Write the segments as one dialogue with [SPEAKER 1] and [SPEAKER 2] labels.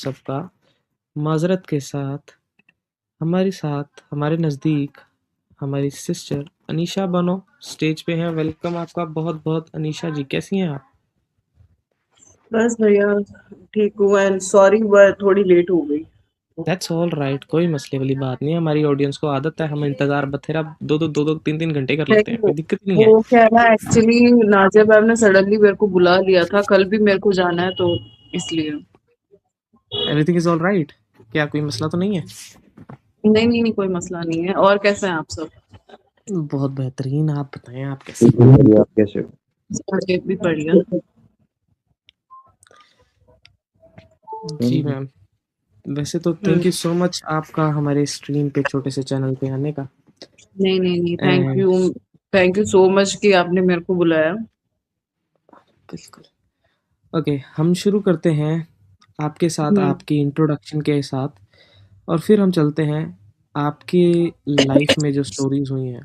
[SPEAKER 1] सबका माज़रत के साथ हमारे नज़दीक हमारी सिस्टर अनीशा बानो स्टेज पे हैं। वेलकम आपका बहुत-बहुत। अनीशा जी कैसी हैं आप?
[SPEAKER 2] बस भैया ठीक हूँ एंड सॉरी वह थोड़ी लेट हो गई।
[SPEAKER 1] दैट्स ऑल राइट, कोई मसले वाली बात नहीं है। हमारी ऑडियंस को आदत है, हम इंतज़ार बथेरा 2-2 3-3 घंटे कर लेते हैं,
[SPEAKER 2] नहीं,
[SPEAKER 1] कोई दिक्कत ही नहीं है।
[SPEAKER 2] वो क्या है ना, एक्चुअली नाजिया मैम ने सडनली मेरे को बुला लिया था, कल भी मेरे को जाना है तो इसलिए।
[SPEAKER 1] Everything is all right? क्या कोई मसला तो नहीं है?
[SPEAKER 2] नहीं नहीं नहीं, कोई मसला नहीं है। और कैसे हैं आप सब?
[SPEAKER 1] बहुत बेहतरीन, आप बताएं आप कैसे हैं?
[SPEAKER 3] बढ़िया, आप कैसे हो?
[SPEAKER 2] मुझे भी बढ़िया।
[SPEAKER 1] जी मैम। वैसे तो थैंक यू सो मच आपका हमारे स्ट्रीम पे छोटे से चैनल पे आने का।
[SPEAKER 2] नहीं नहीं नहीं,
[SPEAKER 1] and
[SPEAKER 2] thank you so much कि आपने मेरे को बुलाया।
[SPEAKER 1] बिल्कुल। ओके, हम शुरू करते हैं आपके साथ
[SPEAKER 2] हम्म।
[SPEAKER 1] आपकी इंट्रोडक्शन के साथ, और फिर हम चलते हैं आपकी लाइफ में जो स्टोरीज हुई हैं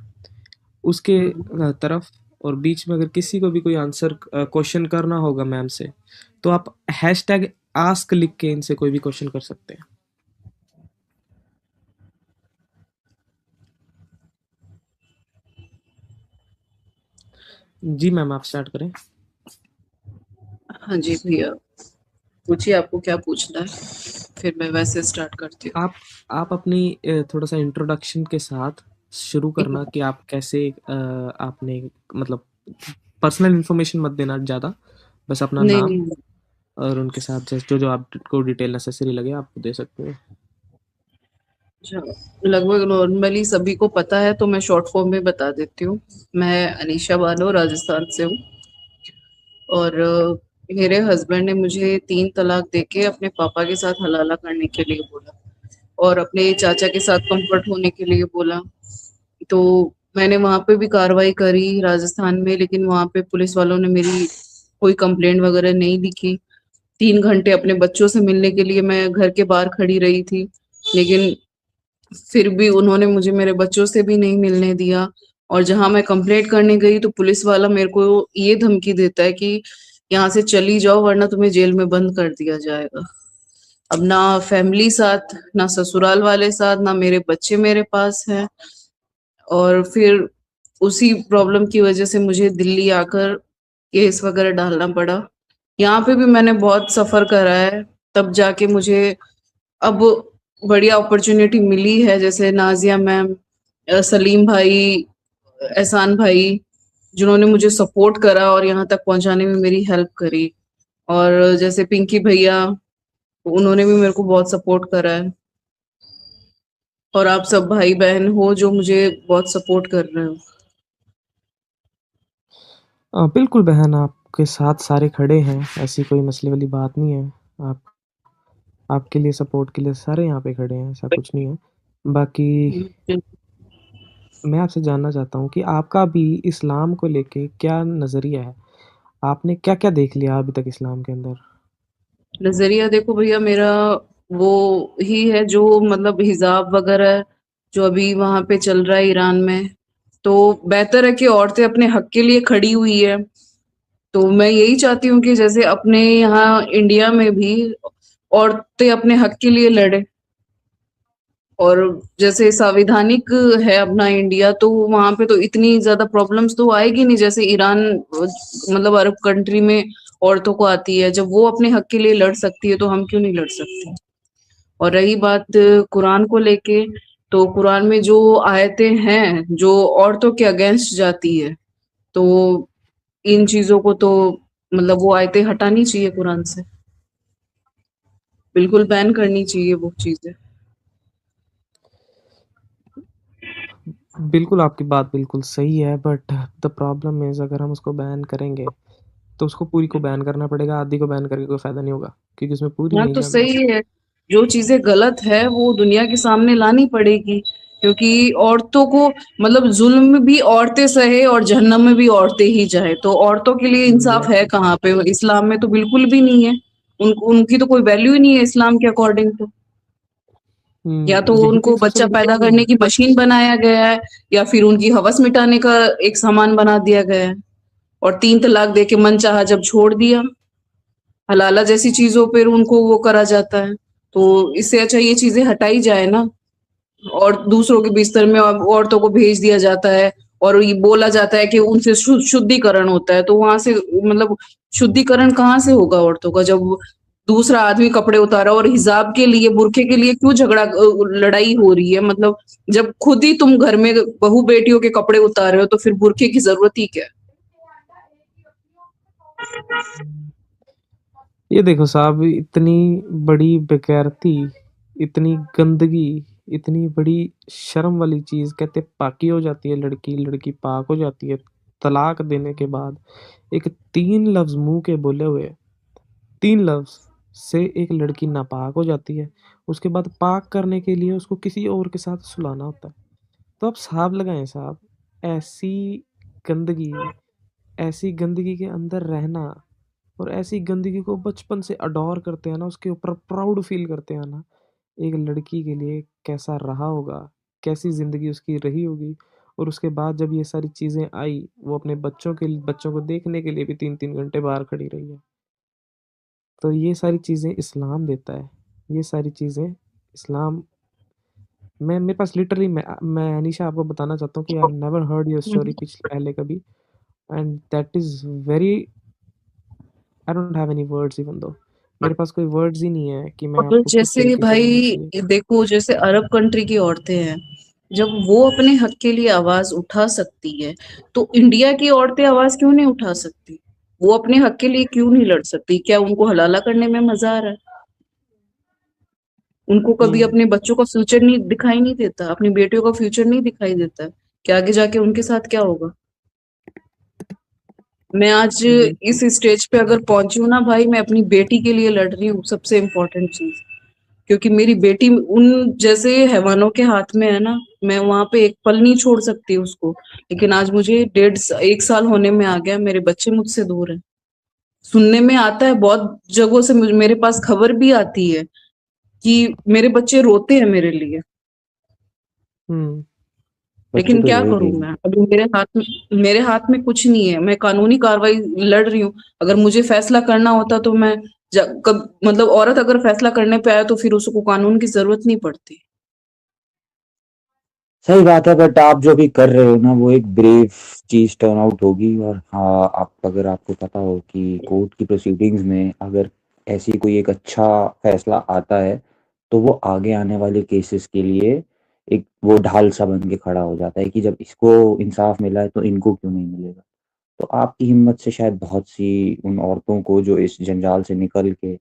[SPEAKER 1] उसके
[SPEAKER 2] हम्म।
[SPEAKER 1] तरफ। और बीच में अगर किसी को भी कोई आंसर क्वेश्चन करना होगा मैम से, तो आप हैशटैग आस्क लिख के इनसे कोई भी क्वेश्चन कर सकते हैं। जी मैम, आप स्टार्ट करें।
[SPEAKER 2] हाँ जी भैया, पूछिए आपको क्या पूछना है, फिर मैं वैसे स्टार्ट करती हूँ।
[SPEAKER 1] आप अपनी थोड़ा सा इंट्रोडक्शन के साथ शुरू करना कि आप कैसे आपने मतलब पर्सनल इन्फॉर्मेशन मत देना ज़्यादा, बस अपना
[SPEAKER 2] नहीं
[SPEAKER 1] नाम
[SPEAKER 2] नहीं।
[SPEAKER 1] और उनके साथ जो जो आपको डिटेल नेसेसरी लगे आप दे सकते हो।
[SPEAKER 2] अच्छा, लगभग नॉर्मली सभी को पता है तो मैं शॉर्ट फॉर्म में बता देती हूँ। मैं अनीशा बानो राजस्थान से हूँ और मेरे हस्बैंड ने मुझे 3 तलाक देके अपने पापा के साथ हलाला करने के लिए बोला और अपने चाचा के साथ कंफर्ट होने के लिए बोला। तो मैंने वहाँ पे भी कार्रवाई करी राजस्थान में, लेकिन वहाँ पे पुलिस वालों ने मेरी कोई कंप्लेंट वगैरह नहीं लिखी। 3 घंटे अपने बच्चों से मिलने के लिए मैं घर के बाहर खड़ी रही थी, लेकिन फिर भी उन्होंने मुझे मेरे बच्चों से भी नहीं मिलने दिया। और जहाँ मैं कंप्लेंट करने गई तो पुलिस वाला मेरे को ये धमकी देता है कि यहाँ से चली जाओ वरना तुम्हें जेल में बंद कर दिया जाएगा। अब ना फैमिली साथ, ना ससुराल वाले साथ, ना मेरे बच्चे मेरे पास हैं। और फिर उसी प्रॉब्लम की वजह से मुझे दिल्ली आकर केस वगैरह डालना पड़ा। यहाँ पे भी मैंने बहुत सफर करा है, तब जाके मुझे अब बढ़िया अपॉर्चुनिटी मिली है, जैसे नाजिया मैम, सलीम भाई, एहसान भाई, जिन्होंने मुझे सपोर्ट करा और यहाँ तक पहुंचाने में मेरी हेल्प करी। और जैसे पिंकी भैया, उन्होंने भी मेरे को बहुत सपोर्ट करा है। और आप सब भाई बहन हो जो मुझे बहुत सपोर्ट कर रहे हो।
[SPEAKER 1] बिल्कुल बहन, आपके साथ सारे खड़े हैं, ऐसी कोई मसले वाली बात नहीं है। आप आपके लिए सपोर्ट के लिए सारे यहाँ पे खड़े हैं, ऐसा कुछ नहीं है। बाकी मैं आपसे जानना चाहता हूँ कि आपका भी इस्लाम को लेके क्या नज़रिया है? आपने क्या-क्या देख लिया अभी तक इस्लाम के अंदर?
[SPEAKER 2] नजरिया देखो भैया, मेरा वो ही है जो मतलब हिजाब वगैरह जो अभी वहां पे चल रहा है ईरान में, तो बेहतर है कि औरतें अपने हक के लिए खड़ी हुई है। तो मैं यही चाहती हूँ कि जैसे अपने यहाँ इंडिया में भी औरतें अपने हक के लिए लड़े। और जैसे संवैधानिक है अपना इंडिया, तो वहां पे तो इतनी ज्यादा प्रॉब्लम्स तो आएगी नहीं जैसे ईरान मतलब अरब कंट्री में औरतों को आती है। जब वो अपने हक के लिए लड़ सकती है तो हम क्यों नहीं लड़ सकते। और रही बात कुरान को लेके, तो कुरान में जो आयतें हैं जो औरतों के अगेंस्ट जाती है, तो इन चीजों को तो मतलब वो आयतें हटानी चाहिए कुरान से, बिल्कुल बैन करनी चाहिए वो चीजें।
[SPEAKER 1] बिल्कुल, आपकी बात बिल्कुल सही है, बट द प्रॉब्लम इज़ अगर हम उसको बैन करेंगे, तो उसको पूरी को बैन करना पड़ेगा, आधी को बैन करके कोई फ़ायदा नहीं होगा, क्योंकि उसमें पूरी
[SPEAKER 2] हाँ
[SPEAKER 1] नहीं
[SPEAKER 2] तो
[SPEAKER 1] जाना।
[SPEAKER 2] सही है, जो चीजें गलत है वो दुनिया के सामने लानी पड़ेगी, क्योंकि औरतों को मतलब जुल्म भी औरतें सहे और जहन्नम में भी औरतें ही जाए, तो औरतों के लिए इंसाफ है
[SPEAKER 1] बिल्कुल।
[SPEAKER 2] कहाँ पे? इस्लाम में तो बिल्कुल भी नहीं है। उनकी तो कोई वैल्यू ही नहीं है इस्लाम के अकॉर्डिंग तो। या तो
[SPEAKER 1] यही तो
[SPEAKER 2] उनको
[SPEAKER 1] एक सबसे
[SPEAKER 2] बच्चा
[SPEAKER 1] बड़ी
[SPEAKER 2] पैदा
[SPEAKER 1] प्रॉब्लम
[SPEAKER 2] करने
[SPEAKER 1] है।
[SPEAKER 2] की मशीन बनाया गया है, या फिर उनकी हवस मिटाने का एक सामान बना दिया गया है। और 3 तलाक दे के मन चाहा जब छोड़ दिया, हलाला जैसी चीजों पर उनको वो करा जाता है। तो इससे अच्छा ये चीजें हटाई जाए ना, और दूसरों के बिस्तर में औरतों को भेज दिया जाता है और ये बोला जाता है कि उनसे शुद्धिकरण होता है, तो वहां से मतलब शुद्धिकरण कहाँ से होगा औरतों का, जब दूसरा आदमी कपड़े उतारा, और हिजाब के लिए, बुरखे के लिए क्यों झगड़ा लड़ाई हो रही है, मतलब जब खुद ही तुम घर में बहू बेटियों के कपड़े उतार रहे हो तो फिर बुरखे की जरूरत ही क्या है?
[SPEAKER 1] ये देखो साहब, इतनी बड़ी बेगैरती, इतनी गंदगी, इतनी बड़ी शर्म वाली चीज़, कहते पाकी हो जाती है लड़की, लड़की पाक हो जाती है तलाक देने के बाद। एक 3 लफ्ज़ मुँह के बोले हुए, 3 लफ्ज़ से एक लड़की नापाक हो जाती है। उसके बाद पाक करने के लिए उसको किसी और के साथ सुलाना होता है। तो आप हिसाब लगाएँ साहब, ऐसी गंदगी, ऐसी गंदगी के अंदर रहना और ऐसी गंदगी को बचपन से अडॉर करते हैं ना, उसके ऊपर प्राउड फ़ील करते हैं ना, एक लड़की के लिए कैसा रहा होगा, कैसी ज़िंदगी उसकी रही होगी। और उसके बाद जब ये सारी चीज़ें आई, वो अपने बच्चों को देखने के लिए भी 3-3 घंटे बाहर खड़ी रही है। तो ये सारी चीज़ें इस्लाम देता है। ये सारी चीज़ें इस्लाम मैं मेरे पास लिटरली मैं अनीशा आपको बताना चाहता हूँ कि I have never heard your story पहले कभी, and that is very, I don't have any words even though, मेरे पास कोई वर्ड्स ही नहीं है कि मैं
[SPEAKER 2] और
[SPEAKER 1] आपको किस
[SPEAKER 2] जैसे
[SPEAKER 1] तरीके से बोलूँ
[SPEAKER 2] भाई
[SPEAKER 1] कि ये
[SPEAKER 2] देखो, जैसे अरब कंट्री की औरतें हैं, जब वो अपने हक के लिए आवाज उठा सकती है, तो इंडिया की औरतें आवाज क्यों नहीं उठा सकती? वो अपने हक के लिए क्यों नहीं लड़ सकती? क्या उनको हलाला करने में मजा आ रहा है? उनको कभी
[SPEAKER 1] हुँ,
[SPEAKER 2] अपने बच्चों का फ्यूचर नहीं दिखाई नहीं देता, अपनी बेटियों का फ्यूचर नहीं दिखाई देता कि आगे जाके उनके साथ क्या होगा? मैं आज
[SPEAKER 1] बिल्कुल।
[SPEAKER 2] इस स्टेज पे अगर पहुंची हूँ ना भाई, मैं अपनी बेटी के लिए लड़ रही हूँ, सबसे इम्पोर्टेंट चीज। क्योंकि मेरी बेटी उन जैसे हैवानों के हाथ में है ना, मैं वहां पे एक पल नहीं छोड़ सकती उसको। लेकिन आज मुझे 1 साल होने में आ गया, मेरे बच्चे मुझसे दूर हैं। सुनने में आता है बहुत जगहों से, मेरे पास खबर भी आती है कि मेरे बच्चे रोते हैं मेरे लिए।
[SPEAKER 1] हुँ,
[SPEAKER 3] बच्चे
[SPEAKER 2] लेकिन
[SPEAKER 3] तो
[SPEAKER 2] क्या
[SPEAKER 3] रो ही
[SPEAKER 2] करूं
[SPEAKER 3] देंगे।
[SPEAKER 2] मैं, अभी मेरे हाथ में कुछ नहीं है। मैं कानूनी कार्रवाई लड़ रही हूँ। अगर मुझे फैसला करना होता तो मैं मतलब औरत अगर फैसला करने पे आए तो फिर उसको कानून की जरूरत नहीं पड़ती।
[SPEAKER 3] सही बात है, बट आप जो भी कर रहे हो ना वो एक ब्रेव चीज टर्न आउट होगी। और हाँ, आप अगर आपको पता हो कि कोर्ट की प्रोसीडिंग्स में अगर ऐसी कोई एक अच्छा फैसला आता है तो वो आगे आने वाले केसेस के लिए एक वो ढाल सा बन के खड़ा हो जाता है कि जब इसको इंसाफ मिला है तो इनको क्यों नहीं मिलेगा। तो आपकी हिम्मत से शायद बहुत सी उन औरतों को जो इस जंजाल से निकल के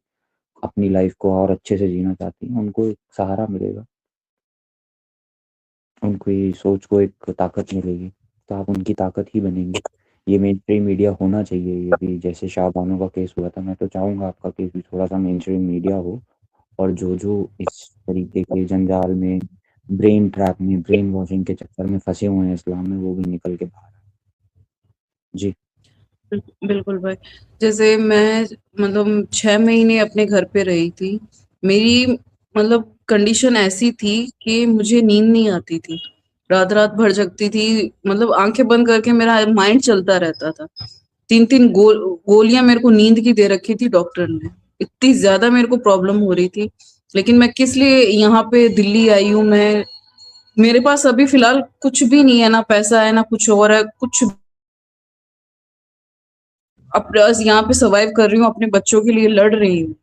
[SPEAKER 3] अपनी लाइफ को और अच्छे से जीना चाहती हैं उनको एक सहारा मिलेगा, उनकी सोच को एक ताकत मिलेगी, तो आप उनकी ताकत ही बनेंगे। ये मेनस्ट्रीम मीडिया होना चाहिए। ये भी जैसे शाहबानो का केस हुआ था, मैं तो चाहूँगा आपका केस भी थोड़ा-सा मेनस्ट्रीम मीडिया हो और जो-जो इस तरीके के जंजाल में, ब्रेन ट्रैप में, ब्रेन वॉशिंग के चक्कर में फँसे हुए हैं इस्लाम में, वो भी निकल के बाहर आएँ। जी।
[SPEAKER 2] बिल्कुल भाई। जैसे मैं मतलब 6 महीने अपने घर पे रही थी। मेरी मतलब कंडीशन ऐसी थी कि मुझे नींद नहीं आती थी। रात रात भर जगती थी, मतलब आंखें बंद करके मेरा माइंड चलता रहता था। 3-3 गोलियां मेरे को नींद की दे रखी थी डॉक्टर ने। इतनी ज्यादा मेरे को प्रॉब्लम हो रही थी। लेकिन मैं किस लिए यहाँ पे दिल्ली आई हूँ? मैं मेरे पास अभी फिलहाल कुछ भी नहीं है, ना पैसा है ना कुछ और है, कुछ। अब बस यहाँ पे सर्वाइव कर रही हूँ, अपने बच्चों के लिए लड़ रही हूँ।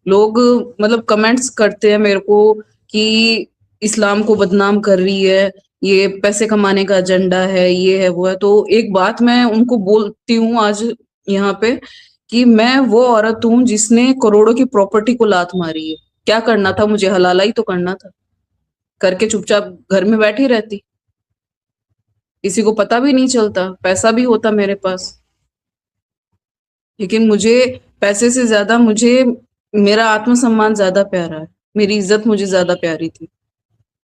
[SPEAKER 2] लोग मतलब कमेंट्स करते हैं मेरे को कि इस्लाम को बदनाम कर रही है, ये पैसे कमाने का एजेंडा है, ये है वो है। तो एक बात मैं उनको बोलती हूँ आज यहाँ पे, कि मैं वो औरत हूँ जिसने करोड़ों की प्रॉपर्टी को लात मारी है। क्या करना था मुझे? हलाला ही तो करना था। करके चुपचाप घर में बैठी रहती, किसी को पता भी नहीं चलता, पैसा भी होता मेरे पास। लेकिन मुझे पैसे से ज्यादा मुझे मेरा आत्मसम्मान ज्यादा प्यारा है, मेरी इज्जत मुझे ज्यादा प्यारी थी।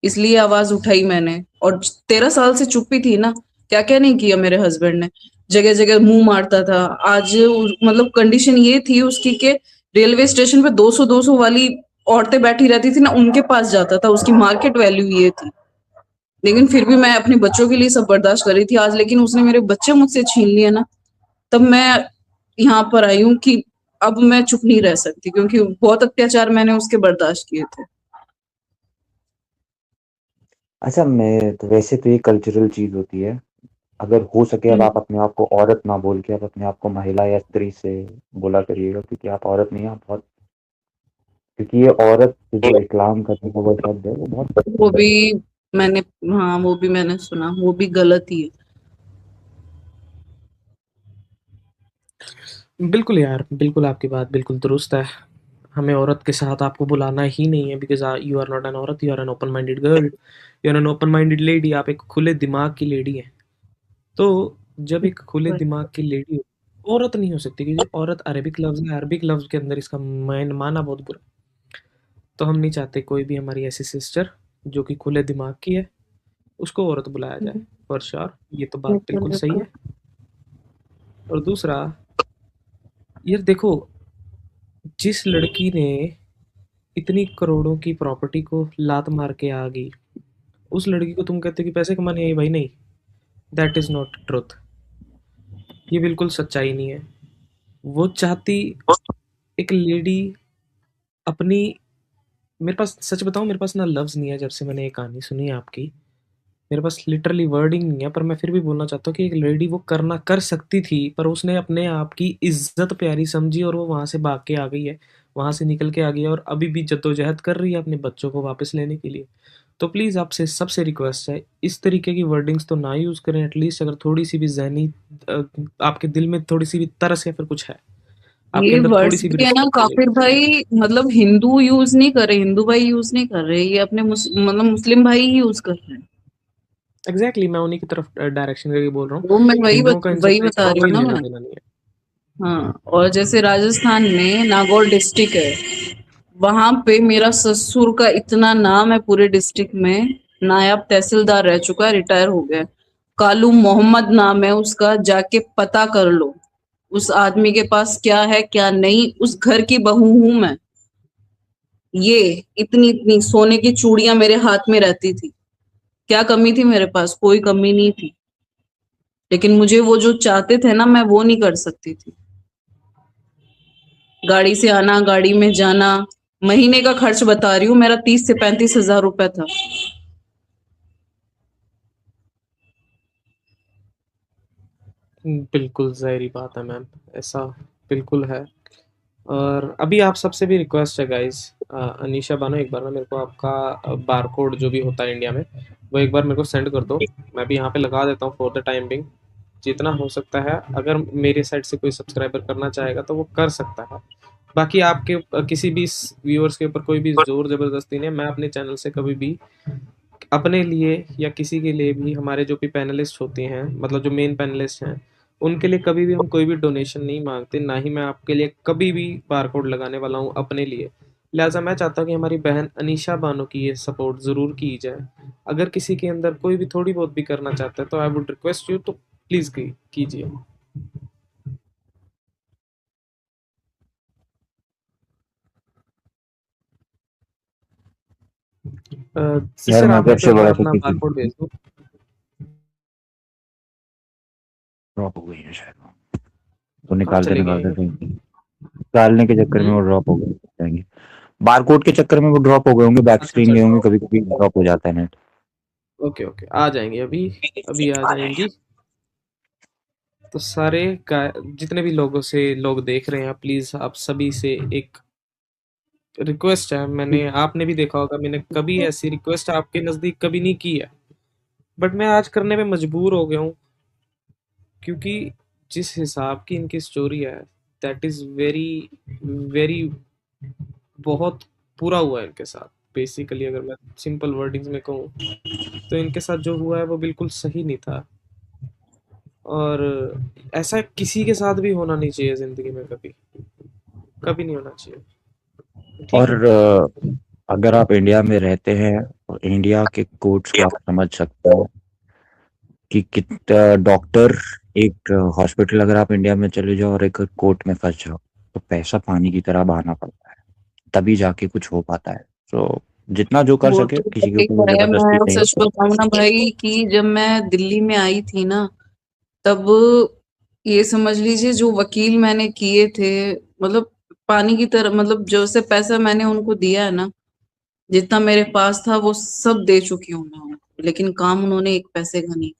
[SPEAKER 2] इसलिए आवाज उठाई मैंने, और 13 साल से चुप ही थी ना। क्या क्या नहीं किया मेरे हस्बैंड ने, जगह जगह मुंह मारता था। आज मतलब कंडीशन ये थी उसकी कि रेलवे स्टेशन पे 200-200 वाली औरतें बैठी रहती थी ना, उनके पास जाता था। उसकी मार्केट वैल्यू ये थी। लेकिन फिर भी मैं अपने बच्चों के लिए सब बर्दाश्त कर रही थी। आज लेकिन उसने मेरे बच्चे मुझसे छीन लिए ना, तब मैं यहाँ पर आई हूँ कि अब मैं चुप नहीं रह सकती, क्योंकि बहुत अत्याचार मैंने उसके बर्दाश्त किए थे।
[SPEAKER 3] अच्छा, मैं तो वैसे तो ये कल्चरल चीज़ होती है। अगर हो सके अब आप अपने आप को औरत ना बोल के आप अपने आप को महिला या स्त्री से बोला करिएगा, क्योंकि आप औरत नहीं हैं, आप बहुत, क्योंकि ये औरत जो इस्लाम का जो वो शब्द है वो बहुत
[SPEAKER 2] वो भी मैंने, हाँ वो भी मैंने सुना, वो भी गलत ही है।
[SPEAKER 1] बिल्कुल यार, बिल्कुल आपकी बात बिल्कुल दुरुस्त है। हमें औरत के साथ आपको बुलाना ही नहीं है, because you are not an औरत, you are an open minded girl, you are an open minded lady, आप एक खुले दिमाग की लेडी हैं। तो जब एक खुले दिमाग की लेडी हो, औरत नहीं हो सकती, क्योंकि औरत अरेबिक लफ्ज़ है, अरबिक लफ्ज़ के अंदर इसका माना बहुत बुरा है। तो हम नहीं चाहते कोई भी हमारी ऐसी सिस्टर जो कि खुले दिमाग की है, उसको औरत बुलाया जाए, फॉर श्योर, ये तो बात बिल्कुल सही है। और दूसरा, यार देखो, जिस लड़की ने इतनी करोड़ों की प्रॉपर्टी को लात मार के आ गई, उस लड़की को तुम कहते हो कि पैसे कमाने आई, भाई नहीं, दैट इज़ नॉट ट्रुथ। ये बिल्कुल सच्चाई नहीं है। वो चाहती, एक लेडी अपनी, मेरे पास सच बताऊँ, मेरे पास ना लफ्ज़ नहीं है जब से मैंने ये कहानी सुनी है आपकी। मेरे पास लिटरली वर्डिंग नहीं है, पर मैं फिर भी बोलना चाहता हूँ कि एक लेडी वो करना कर सकती थी, पर उसने अपने आप की इज़्ज़त प्यारी समझी और वो वहाँ से भाग के आ गई है, वहाँ से निकल के आ गई है और अभी भी जद्दोजहद कर रही है अपने बच्चों को वापस लेने के लिए। तो प्लीज़ आपसे सबसे रिक्वेस्ट है, इस तरीके की वर्डिंग्स तो ना यूज़ करें। एटलीस्ट अगर थोड़ी-सी भी ज़हनी आपके दिल में थोड़ी-सी भी तरस या फिर कुछ है, आपके
[SPEAKER 2] ये
[SPEAKER 1] अंदर
[SPEAKER 2] वर्ड्स
[SPEAKER 1] थोड़ी-सी भी
[SPEAKER 2] भी है ना
[SPEAKER 1] रिस्पॉन्सिबिलिटी।
[SPEAKER 2] काफिर भाई, मतलब हिंदू यूज नहीं कर रहे, हिंदू भाई यूज नहीं कर रहे, ये अपने मतलब मुस्लिम भाई ही यूज कर रहे हैं।
[SPEAKER 1] एग्ज़ैक्टली, मैं उन्हीं की तरफ डायरेक्शन करके बोल रहा हूँ।
[SPEAKER 2] वो मैं
[SPEAKER 1] हिंदुओं का इनसे
[SPEAKER 2] वही बता रही हूँ
[SPEAKER 1] कोई
[SPEAKER 2] ना मैं।
[SPEAKER 1] लेना-देना नहीं है।
[SPEAKER 2] हाँ, और जैसे राजस्थान में नागौर डिस्ट्रिक्ट है, वहां पे मेरा ससुर का इतना नाम है पूरे डिस्ट्रिक्ट में, नायब तहसीलदार रह चुका है, रिटायर हो गया है। कालू मोहम्मद नाम है उसका, जाके पता कर लो उस आदमी के पास क्या है क्या नहीं। उस घर की बहू हूं मैं। ये इतनी इतनी सोने की चूड़ियां मेरे हाथ में रहती थी। क्या कमी थी मेरे पास? कोई कमी नहीं थी, लेकिन मुझे वो जो चाहते थे ना, मैं वो नहीं कर सकती थी। गाड़ी से आना, गाड़ी में जाना, महीने का खर्च बता रही हूँ मेरा 30 से 35 हजार रुपए था।
[SPEAKER 1] बिल्कुल ज़ाहिर-सी बात है मैम, ऐसा बिल्कुल है। और अभी आप सबसे भी रिक्वेस्ट है गाइज़, अनीशा बानो, एक बार ना मेरे को आपका बारकोड जो भी होता है इंडिया में, वो एक बार मेरे को सेंड कर दो। मैं भी यहाँ पे लगा देता हूँ फॉर द टाइम बिंग, जितना हो सकता है। अगर मेरे साइड से कोई सब्सक्राइबर करना चाहेगा तो वो कर सकता है। बाकी आपके किसी भी व्यूअर्स के ऊपर कोई भी ज़ोर ज़बरदस्ती नहीं है। मैं अपने चैनल से कभी भी अपने लिए या किसी के लिए भी, हमारे जो भी पैनलिस्ट होते हैं, मतलब जो मेन पैनलिस्ट हैं, उनके लिए कभी भी हम कोई भी डोनेशन नहीं मांगते, ना ही मैं आपके लिए कभी भी बारकोड लगाने वाला हूँ अपने लिए। लिहाजा मैं चाहता हूँ कि हमारी बहन अनीशा बानो की ये सपोर्ट ज़रूर की जाए। अगर किसी के अंदर कोई भी थोड़ी बहुत भी करना चाहता है तो आई वुड रिक्वेस्ट यू, तो प्लीज़ कीजिए।
[SPEAKER 3] यार
[SPEAKER 1] सिस्टर
[SPEAKER 3] मैं
[SPEAKER 1] आप
[SPEAKER 3] कब
[SPEAKER 1] मेरे को
[SPEAKER 3] से
[SPEAKER 1] एक बार
[SPEAKER 3] बड़ा
[SPEAKER 1] अपना
[SPEAKER 3] किसी
[SPEAKER 1] बारकोड भेज दो।
[SPEAKER 3] ड्रॉप हो गई है शायद, तो
[SPEAKER 1] कहाँ
[SPEAKER 3] निकालते
[SPEAKER 1] चले गए
[SPEAKER 3] निकालते
[SPEAKER 1] ये?
[SPEAKER 3] निकालने के चक्कर में
[SPEAKER 1] हम्म।
[SPEAKER 3] वो ड्रॉप हो गए जाएंगे। बारकोड के चक्कर में वो ड्रॉप हो गए होंगे, बैक
[SPEAKER 1] अच्छा
[SPEAKER 3] स्क्रीन
[SPEAKER 1] अच्छा,
[SPEAKER 3] गए होंगे,
[SPEAKER 1] ड्रॉप।
[SPEAKER 3] कभी कभी ड्रॉप हो जाता है नेट।
[SPEAKER 1] ओके ओके, आ जाएंगी अभी, अभी आ जाएंगी। तो सारे जितने भी लोगों से लोग देख रहे हैं, प्लीज आप सभी से एक रिक्वेस्ट है। मैंने, आपने भी देखा होगा, मैंने कभी ऐसी रिक्वेस्ट आपके नजदीक कभी नहीं की है, बट मैं आज करने में मजबूर हो गया हूँ, क्योंकि जिस हिसाब की इनकी स्टोरी है, दैट इज वेरी वेरी, बहुत बुरा हुआ है इनके साथ। बेसिकली अगर मैं सिंपल वर्डिंग्स में कहूँ, तो इनके साथ जो हुआ है वो बिल्कुल सही नहीं था, और ऐसा किसी के साथ भी होना नहीं चाहिए जिंदगी में, कभी कभी नहीं होना चाहिए। ठीक
[SPEAKER 3] और
[SPEAKER 1] है।
[SPEAKER 3] अगर आप इंडिया में रहते हैं और इंडिया के कोर्ट्स को आप समझ सकते हो कि कितना डॉक्टर, एक हॉस्पिटल अगर आप इंडिया में चले जाओ और एक कोर्ट में फंस जाओ, तो पैसा पानी की तरह बहाना पड़ता है, तभी जाके कुछ हो पाता है। तो जितना जो कर
[SPEAKER 2] वो
[SPEAKER 3] सके,
[SPEAKER 2] तो
[SPEAKER 3] किसी के
[SPEAKER 2] ठीक
[SPEAKER 3] ऊपर
[SPEAKER 2] है,
[SPEAKER 3] जबरदस्ती
[SPEAKER 2] मैं
[SPEAKER 3] नहीं।
[SPEAKER 2] सच बताऊं ना भाई, कि जब मैं दिल्ली में आई थी ना, तब ये समझ लीजिए जो वकील मैंने किए थे, मतलब पानी की तरह, मतलब जो से पैसा मैंने उनको दिया है ना, जितना मेरे पास था वो सब दे चुकी हूँ मैं उनको, लेकिन काम उन्होंने एक पैसे का नहीं।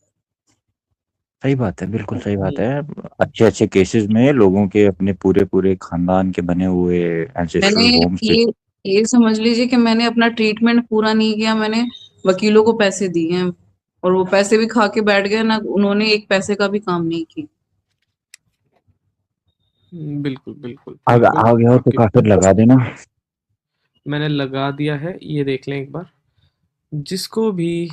[SPEAKER 3] सही बात है, बिल्कुल सही बात
[SPEAKER 1] हम्म,
[SPEAKER 3] है। अच्छे अच्छे केसेस में लोगों के अपने पूरे पूरे खानदान के बने हुए
[SPEAKER 2] मैंने
[SPEAKER 3] एंसेस्ट्रल होम्स जो।
[SPEAKER 2] ये समझ लीजिए कि मैंने अपना ट्रीटमेंट पूरा नहीं किया, मैंने वकीलों को पैसे दिए हैं और वो पैसे भी खा के बैठ गए ना, उन्होंने एक पैसे का भी काम नहीं किया।
[SPEAKER 1] बिल्कुल बिल्कुल
[SPEAKER 3] अब
[SPEAKER 1] बिल्कुल।
[SPEAKER 3] आ गया हो तो
[SPEAKER 1] आपकी
[SPEAKER 3] काफिर लगा देना।
[SPEAKER 1] मैंने लगा दिया है, ये देख लें एक बार। जिसको भी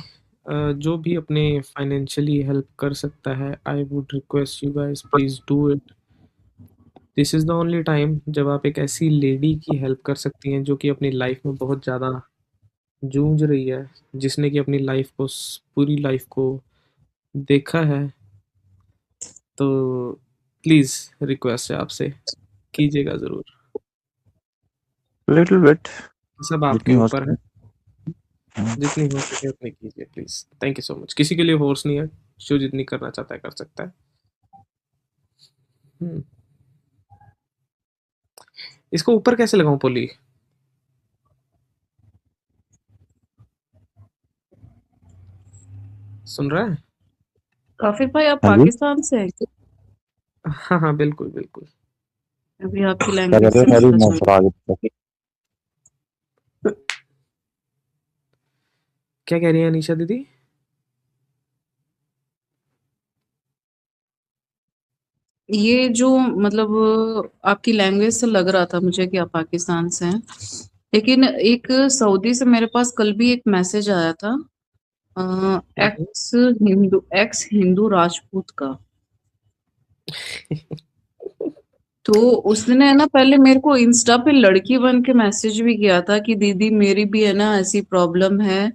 [SPEAKER 1] जो भी अपने फाइनेंशियली हेल्प कर सकता है, I would request you guys please do it. This is the only time जब आप एक ऐसी लेडी की हेल्प कर सकती हैं जो कि अपनी लाइफ में बहुत ज़्यादा जूझ रही है, जिसने कि अपनी लाइफ को पूरी लाइफ को देखा है। तो प्लीज़ रिक्वेस्ट है आपसे, कीजिएगा ज़रूर।
[SPEAKER 3] लिटिल बिट,
[SPEAKER 1] सब आपके
[SPEAKER 3] जितनी हो
[SPEAKER 1] ऊपर है,
[SPEAKER 3] सके। हाँ।
[SPEAKER 1] जितनी हो सके उतनी कीजिए please. Thank you so much. किसी के लिए फोर्स नहीं है, जो जितनी करना चाहता है कर सकता है। हम्म, इसको ऊपर कैसे लगाऊं पोली? सुन रहा है?
[SPEAKER 2] काफिर भाई, आप
[SPEAKER 3] हाँ जी।
[SPEAKER 2] पाकिस्तान से हैं क्या?
[SPEAKER 1] हाँ हाँ, बिल्कुल बिल्कुल।
[SPEAKER 2] अभी आपकी
[SPEAKER 3] क्या
[SPEAKER 2] लैंग्वेज
[SPEAKER 3] कर रहे
[SPEAKER 2] से
[SPEAKER 3] हो, सॉरी
[SPEAKER 2] पता
[SPEAKER 3] मैं
[SPEAKER 2] चल।
[SPEAKER 3] स्वागत
[SPEAKER 1] क्या कह रही है अनीशा दीदी?
[SPEAKER 2] ये जो मतलब आपकी लैंग्वेज से लग रहा था मुझे कि आप पाकिस्तान से हैं, लेकिन एक सऊदी से मेरे पास कल भी एक मैसेज आया था,
[SPEAKER 1] हम्म,
[SPEAKER 2] एक्स हिंदू राजपूत का। तो उसने ना पहले मेरे को इंस्टा पे लड़की बन के मैसेज भी किया था कि दीदी मेरी भी है ना ऐसी प्रॉब्लम है,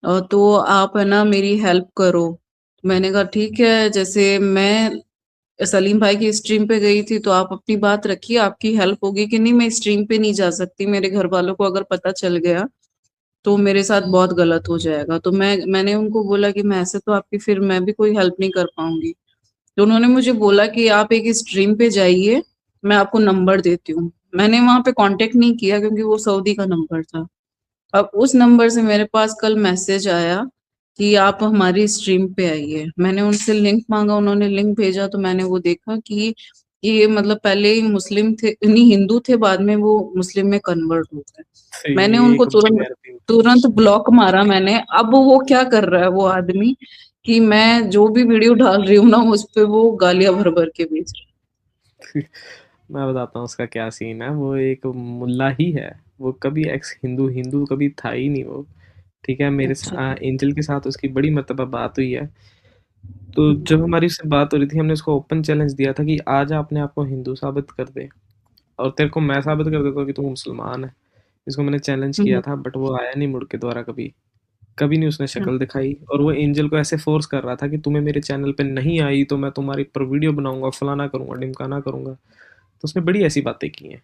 [SPEAKER 2] तो आप है ना मेरी हेल्प करो। मैंने कहा ठीक है, जैसे मैं सलीम भाई की स्ट्रीम पे गई थी तो आप अपनी बात रखिए, आपकी हेल्प होगी कि नहीं। मैं स्ट्रीम पे नहीं जा सकती, मेरे घर वालों को अगर पता चल गया तो मेरे साथ बहुत गलत हो जाएगा। तो मैंने उनको बोला कि मैं ऐसे तो आपकी फिर मैं भी कोई हेल्प नहीं कर पाऊंगी। तो उन्होंने मुझे बोला कि आप एक स्ट्रीम पे जाइए, मैं आपको नंबर देती हूँ। मैंने वहां पे कांटेक्ट नहीं किया क्योंकि वो सऊदी का नंबर था। अब उस नंबर से मेरे पास कल मैसेज आया कि आप हमारी स्ट्रीम पे आइए। मैंने उनसे लिंक मांगा, उन्होंने लिंक भेजा, तो मैंने वो देखा कि ये मतलब पहले ही मुस्लिम थे, नहीं हिंदू थे, बाद में वो मुस्लिम में कन्वर्ट हो गए।
[SPEAKER 1] तो
[SPEAKER 2] मैंने
[SPEAKER 1] ये
[SPEAKER 2] उनको
[SPEAKER 1] एक
[SPEAKER 2] तुरंत
[SPEAKER 1] बगैर थी।
[SPEAKER 2] तुरंत ब्लॉक मारा मैंने। अब वो क्या कर रहा है वो आदमी, कि मैं जो भी वीडियो डाल रही हूँ ना उस पे वो गालियां भर भर के भेज रहा
[SPEAKER 1] मैं बताता हूँ उसका क्या सीन है। वो एक मुल्ला ही है। वो कभी एक्स हिंदू हिंदू कभी था ही नहीं वो। ठीक है,
[SPEAKER 2] है।
[SPEAKER 1] मेरे
[SPEAKER 2] अच्छा।
[SPEAKER 1] एंजल के साथ उसकी बड़ी मर्तबा बात हुई है। तो जब हमारी उससे बात हो रही थी, हमने उसको ओपन चैलेंज दिया था कि आज अपने आप को हिंदू साबित कर दे और तेरे को मैं साबित कर देता हूँ कि तू मुसलमान है। इसको मैंने चैलेंज किया
[SPEAKER 2] हम्म,
[SPEAKER 1] था, बट वो आया नहीं मुड़ के दोबारा कभी। कभी नहीं उसने
[SPEAKER 2] अच्छा।
[SPEAKER 1] शक्ल दिखाई, और वो एंजल को ऐसे फोर्स कर रहा था कि तुम्हें मेरे चैनल पे नहीं आई तो मैं तुम्हारी पर वीडियो बनाऊंगा, फलाना करूंगा, ढिमकाना करूंगा। तो उसने बड़ी ऐसी बातें की हैं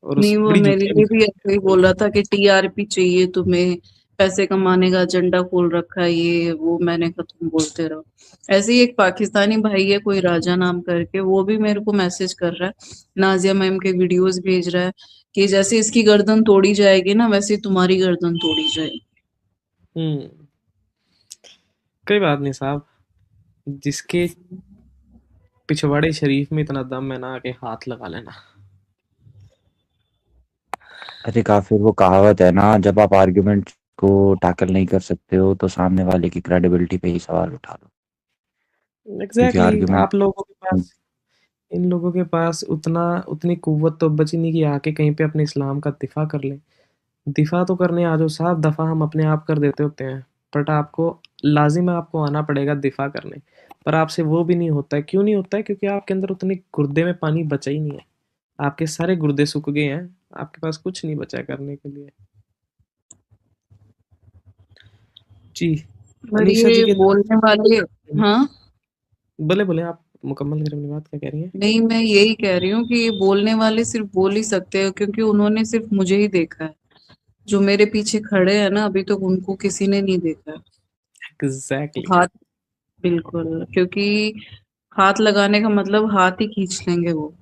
[SPEAKER 1] और उस
[SPEAKER 2] नहीं, वो
[SPEAKER 1] बड़ी
[SPEAKER 2] मेरे
[SPEAKER 1] जुतियां भी
[SPEAKER 2] लिए भी
[SPEAKER 1] खाई
[SPEAKER 2] ऐसे ही बोल रहा था कि टीआरपी चाहिए तुम्हें, पैसे कमाने का एजेंडा खोल रखा है ये वो। मैंने कहा तुम बोलते रहो। ऐसे ही एक पाकिस्तानी भाई है कोई राजा नाम करके, वो भी मेरे को मैसेज कर रहा है, नाजिया मैम के वीडियोस भेज रहा है कि जैसे इसकी गर्दन तोड़ी जाएगी ना वैसे ही तुम्हारी गर्दन तोड़ी जाएगी।
[SPEAKER 1] हम्म। कोई बात नहीं साहब, जिसके पिछवाड़े शरीफ में इतना दम है ना, आके हाथ लगा लेना।
[SPEAKER 3] अरे काफिर, वो कहावत है ना, जब आप आर्ग्यूमेंट को टैकल नहीं कर सकते हो तो सामने वाले की क्रेडिबिलिटी पे ही सवाल उठा लो। क्योंकि
[SPEAKER 1] एग्जैक्टली exactly,
[SPEAKER 3] आर्ग्यूमेंट।
[SPEAKER 1] आप लोगों के पास, इन लोगों के पास उतना उतनी कुव्वत तो बची नहीं कि आके कहीं पे अपने इस्लाम का दिफा कर ले। दिफा तो करने आ जाओ साहब, दफा हम अपने आप कर देते होते हैं। बट आपको लाजिम है, आपको आना पड़ेगा दिफा करने। पर आपसे वो भी नहीं होता है। क्यों नहीं होता है? क्योंकि आपके अंदर उतने गुर्दे में पानी बचा ही नहीं है। आपके सारे गुर्दे सूख गए हैं, आपके पास कुछ नहीं बचा है करने के लिए। जी।
[SPEAKER 2] और
[SPEAKER 1] अनीशा जी
[SPEAKER 2] ये
[SPEAKER 1] के
[SPEAKER 2] बोलने वाले, हाँ,
[SPEAKER 1] बोले बोले आप मुकम्मल करें अपनी बात, क्या कह रही हैं?
[SPEAKER 2] नहीं मैं यही कह रही हूँ कि ये बोलने वाले सिर्फ बोल ही सकते हैं क्योंकि उन्होंने सिर्फ मुझे ही देखा है। जो मेरे पीछे खड़े हैं ना अभी तक उनको किसी ने नहीं देखा है।
[SPEAKER 1] एग्जैक्टली।
[SPEAKER 2] हाथ, बिल्कुल, क्योंकि हाथ लगाने का मतलब हाथ ही खींच लेंगे वो।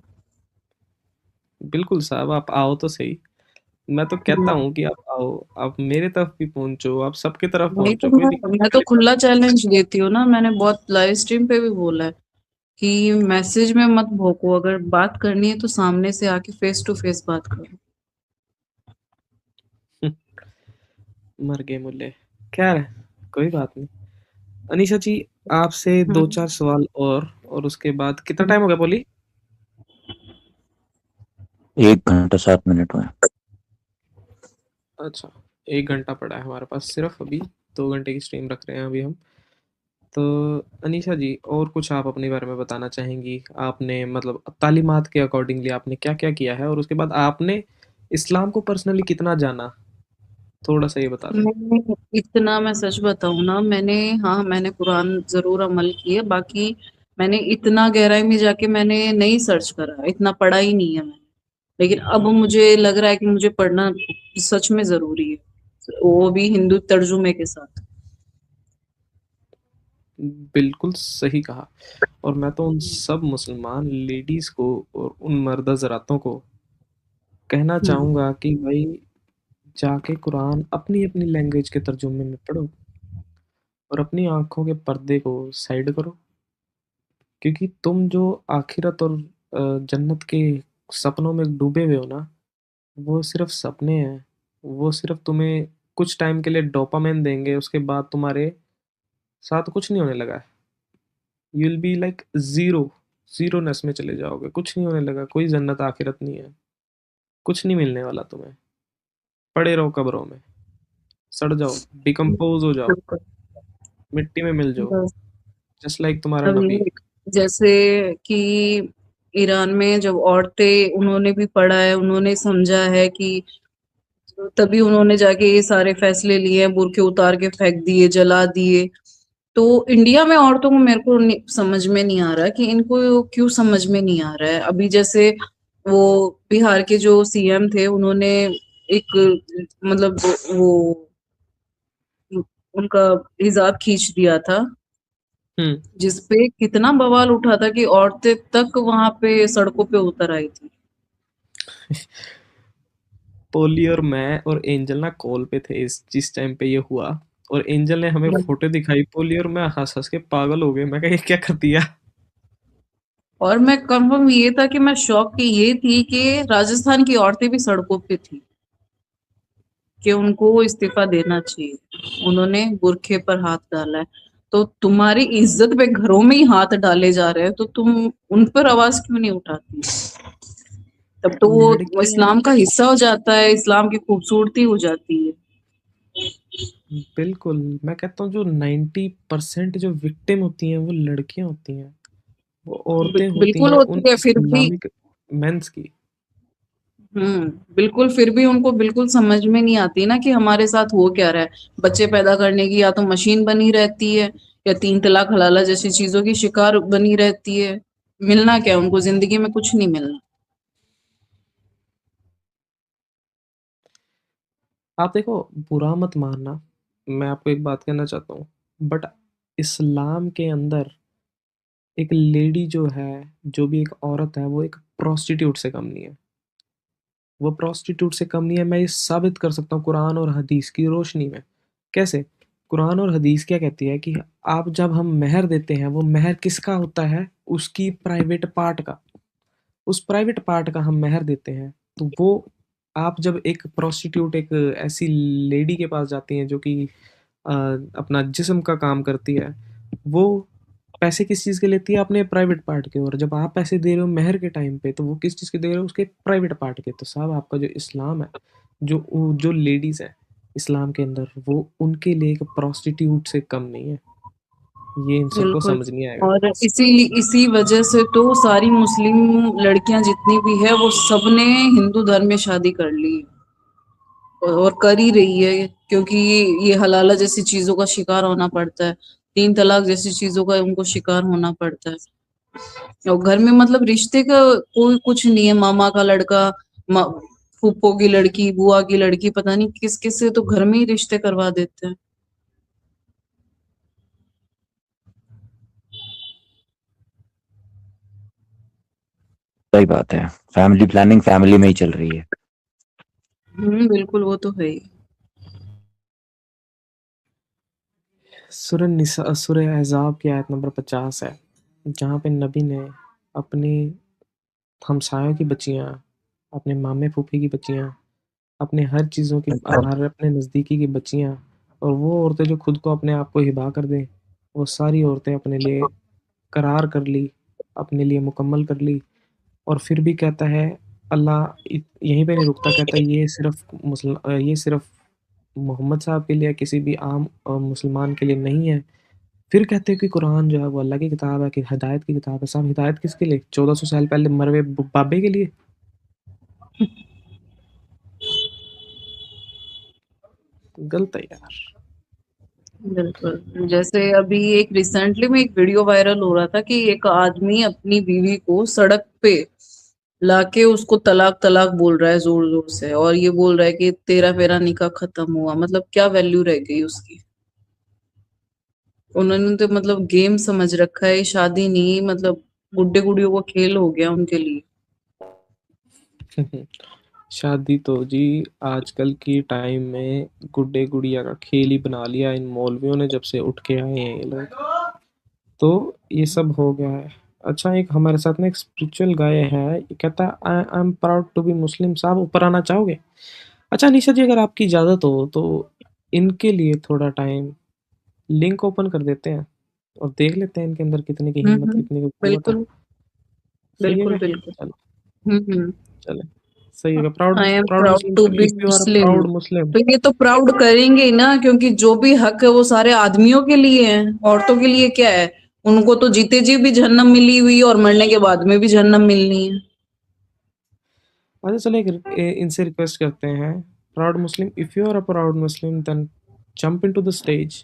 [SPEAKER 1] बिल्कुल साहब, आप आओ तो सही। मैं तो कहता हूँ कि आप आओ, आप मेरे तरफ भी पहुँचो, आप सबकी तरफ
[SPEAKER 2] वही तो
[SPEAKER 1] पहुँचो, कोई दिक्कत
[SPEAKER 2] मैं तो
[SPEAKER 1] वाली बात
[SPEAKER 2] खुला चैलेंज देती हूँ ना, मैंने बहुत लाइव स्ट्रीम पे भी बोला है कि मैसेज में मत भोंको, अगर बात करनी है तो सामने से आके फेस टू फेस बात करो।
[SPEAKER 1] नहीं। मर गए मुल्ले। खैर, कोई बात नहीं। अनीशा जी, आपसे 2-4 सवाल और उसके बाद कितना टाइम हो गया बोली?
[SPEAKER 3] 1 घंटा 7 मिनट हुए।
[SPEAKER 1] अच्छा, 1 घंटा पड़ा है हमारे पास सिर्फ अभी, 2 घंटे की स्ट्रीम रख रहे हैं अभी हम। तो अनीशा जी, और कुछ आप अपने बारे में बताना चाहेंगी? आपने मतलब तालीमात के अकॉर्डिंगली आपने क्या-क्या किया है और उसके बाद आपने इस्लाम को पर्सनली कितना जाना? थोड़ा-सा ये बता दें।
[SPEAKER 2] मैंने इतना, मैं सच बताऊँ ना, मैंने कुरान ज़रूर अमल किया, बाकी मैंने इतना गहराई में जाके मैंने नहीं सर्च करा, इतना पढ़ा ही नहीं है मैंने। लेकिन अब मुझे लग रहा है कि मुझे पढ़ना सच में ज़रूरी है, वो भी हिंदू तर्जुमे के साथ।
[SPEAKER 1] बिल्कुल सही कहा। और मैं तो उन सब मुसलमान लेडीज़ को और उन मर्द हज़रातों को कहना
[SPEAKER 2] हुँ,
[SPEAKER 1] चाहूँगा कि भाई जाके कुरान अपनी-अपनी लैंग्वेज के तर्जुमे में पढ़ो और अपनी आँखों के पर्दे को साइड करो। क्योंकि तुम जो आखिरत और जन्नत के सपनों में डूबे हुए हो ना, वो सिर्फ़ सपने हैं। वो सिर्फ़ तुम्हें कुछ टाइम के लिए डोपामाइन देंगे, उसके बाद तुम्हारे साथ कुछ नहीं होने लगा है। You will be like zero, zeroness में चले जाओगे, कुछ नहीं होने लगा, कोई जन्नत आखिरत नहीं है, कुछ नहीं मिलने वाला तुम्हें। पड़े रहो कब्रों में, सड़ जाओ, डिकम्पोज़ हो जाओ,
[SPEAKER 2] बिल्कुल।
[SPEAKER 1] मिट्टी में मिल जाओ,
[SPEAKER 2] बस
[SPEAKER 1] जस्ट लाइक तुम्हारा नबी।
[SPEAKER 2] अभी जैसे कि ईरान में जब औरतें, उन्होंने भी पढ़ा है, उन्होंने समझा है कि तभी उन्होंने जाके ये सारे फैसले लिए हैं, बुर्के उतार के फेंक दिए, जला दिए। तो इंडिया में औरतों को मेरे को समझ में नहीं आ रहा कि इनको क्यों समझ में नहीं आ रहा है। अभी जैसे वो बिहार के जो सीएम थे, उन्होंने एक मतलब वो उनका हिजाब खींच दिया था,
[SPEAKER 1] हुँ,
[SPEAKER 2] जिसपे कितना बवाल उठा था कि औरतें तक वहां पे सड़कों पे उतर आई थी।
[SPEAKER 1] पोली और मैं और एंजल ना कॉल पे थे इस जिस टाइम पे ये हुआ, और एंजल ने हमें फ़ोटो दिखाई, पोली और मैं हँस-हँस के पागल हो गए। मैं कहा ये क्या कर दिया?
[SPEAKER 2] और मैं कंफर्म ये था कि मैं शौक की ये थी कि राजस्थान की औरतें भी सड़कों पे थी, कि उनको इस्तीफा देना चाहिए। उन्होंने बुरखे पर हाथ डाला है, तो तुम्हारी इज्जत पे घरों में ही हाथ डाले जा रहे हैं, तो तुम उन पर आवाज क्यों नहीं उठाती? तब तो वो
[SPEAKER 1] लड़कियाँ
[SPEAKER 2] इस्लाम का हिस्सा हो जाता है, इस्लाम की खूबसूरती हो जाती है।
[SPEAKER 1] बिल्कुल, मैं कहता हूँ जो 90% जो विक्टिम होती हैं वो लड़कियाँ होती हैं। वो औरतें होती
[SPEAKER 2] बिल्कुल
[SPEAKER 1] हैं उन
[SPEAKER 2] होती है फिर भी।
[SPEAKER 1] इस्लामिक मेंस की।
[SPEAKER 2] बिल्कुल, फिर भी उनको बिल्कुल समझ में नहीं आती ना कि हमारे साथ हो क्या रहा है। बच्चे पैदा करने की या तो मशीन बनी रहती है, या 3 तलाक हलाला जैसी चीज़ों की शिकार बनी रहती है। मिलना क्या है उनको, ज़िंदगी में कुछ नहीं मिलना।
[SPEAKER 1] आप देखो, बुरा मत मानना, मैं आपको एक बात कहना चाहता हूँ, बट इस्लाम के अंदर एक लेडी जो है, जो भी एक औरत है, वो एक प्रोस्टिट्यूट से कम नहीं है। वो प्रोस्टिट्यूट से कम नहीं है, मैं ये साबित कर सकता हूँ कुरान और हदीस की रोशनी में। कैसे? कुरान और हदीस क्या कहती है कि आप जब हम मेहर देते हैं, वो मेहर किसका होता है? उसकी प्राइवेट पार्ट का। उस प्राइवेट पार्ट का हम मेहर देते हैं, तो वो आप जब एक प्रोस्टिट्यूट, एक ऐसी लेडी के पास जाती हैं जो कि अपना जिस्म का काम करती है, वो पैसे किस चीज़ के लेती है? अपने प्राइवेट पार्ट के। और जब आप पैसे दे रहे हो मेहर के टाइम पे, तो वो किस चीज़ के दे रहे हो? उसके प्राइवेट पार्ट के। तो साहब, आपका जो इस्लाम है, जो लेडीज़ हैं इस्लाम के अंदर, वो उनके लिए एक प्रोस्टिट्यूट से कम नहीं है। ये इन सबको
[SPEAKER 2] बिल्कुल।
[SPEAKER 1] समझ नहीं आएगा।
[SPEAKER 2] और इसी वजह से तो सारी मुस्लिम लड़कियाँ जितनी भी है, वो सबने हिंदू धर्म में शादी कर ली है। और कर ही रही है, क्योंकि ये हलाला जैसी चीज़ों का शिकार होना पड़ता है। 3 तलाक जैसी चीज़ों का उनको शिकार होना पड़ता है। और घर में मतलब रिश्ते का कोई कुछ नहीं है, मामा का लड़का, मा फूफो की लड़की, बुआ की लड़की, पता नहीं किस-किस से तो घर में ही रिश्ते करवा देते हैं।
[SPEAKER 3] सही बात है, फैमिली प्लानिंग फैमिली में ही चल रही है।
[SPEAKER 2] बिल्कुल, वो तो है ही।
[SPEAKER 1] सूरह अहज़ाब की आयत नंबर 50 है, जहाँ पे नबी ने अपनी हमसायों की बच्चियाँ, अपने मामे फूफी की बच्चियाँ, अपने हर चीज़ों की हर अपने नज़दीकी की बच्चियाँ और वो औरतें जो खुद को अपने आप को हिबा कर दें, वो सारी औरतें अपने लिए करार कर ली, अपने लिए मुकम्मल कर ली। और फिर भी कहता है अल्लाह यहीं पे नहीं रुकता, कहता है ये सिर्फ मोहम्मद साहब के लिए, किसी भी आम मुसलमान के लिए नहीं है। फिर कहते हैं कि कुरान जो है वो अल्लाह की किताब है, कि हिदायत की किताब है। साहब हिदायत किसके लिए? 1400 साल पहले मरे हुए बाबे के लिए? गलत है यार।
[SPEAKER 2] बिल्कुल, जैसे अभी एक रिसेंटली में एक वीडियो वायरल हो रहा था कि एक आदमी अपनी बीवी को सड़क पे लाके उसको तलाक तलाक बोल रहा है जोर जोर से, और ये बोल रहा है कि तेरा मेरा निकाह खत्म हुआ। मतलब क्या वैल्यू रह गई उसकी? उन्होंने तो मतलब गेम समझ रखा है, शादी नहीं, मतलब गुड्डे गुड़ियों का खेल हो गया उनके लिए।
[SPEAKER 1] शादी तो जी आजकल की टाइम में गुड्डे गुड़िया का खेल ही बना लिया इन मौलवियों ने, जब से उठ के आए हैं ये लोग। तो ये सब हो गया है। अच्छा, एक हमारे साथ में एक स्पिरिचुअल गाय है, ये कहता है I am proud to be Muslim. साहब ऊपर आना चाहोगे? अच्छा निशा जी, अगर आपकी इजाज़त हो तो इनके लिए थोड़ा टाइम लिंक ओपन कर देते हैं और देख लेते हैं इनके अंदर कितने की हिम्मत, कितने की कुव्वत है।
[SPEAKER 2] बिल्कुल
[SPEAKER 1] सही है
[SPEAKER 2] बिल्कुल
[SPEAKER 1] क्या?
[SPEAKER 2] बिल्कुल।
[SPEAKER 1] चलो,
[SPEAKER 2] हम्म।
[SPEAKER 1] चले, सही है। Proud
[SPEAKER 2] I am
[SPEAKER 1] proud
[SPEAKER 2] proud
[SPEAKER 1] Muslim,
[SPEAKER 2] to
[SPEAKER 1] तो
[SPEAKER 2] be
[SPEAKER 1] if you are a
[SPEAKER 2] Muslim.
[SPEAKER 1] Proud Muslim.
[SPEAKER 2] तो ये तो प्राउड करेंगे ही ना, क्योंकि जो भी हक है वो सारे आदमियों के लिए है, औरतों के लिए क्या है? उनको तो जीते जी भी जहन्नम मिली हुई है और मरने के बाद में भी जहन्नम मिलनी है।
[SPEAKER 1] अच्छा चलो, इनसे रिक्वेस्ट करते हैं, proud Muslim, if you are a proud Muslim then jump into the stage.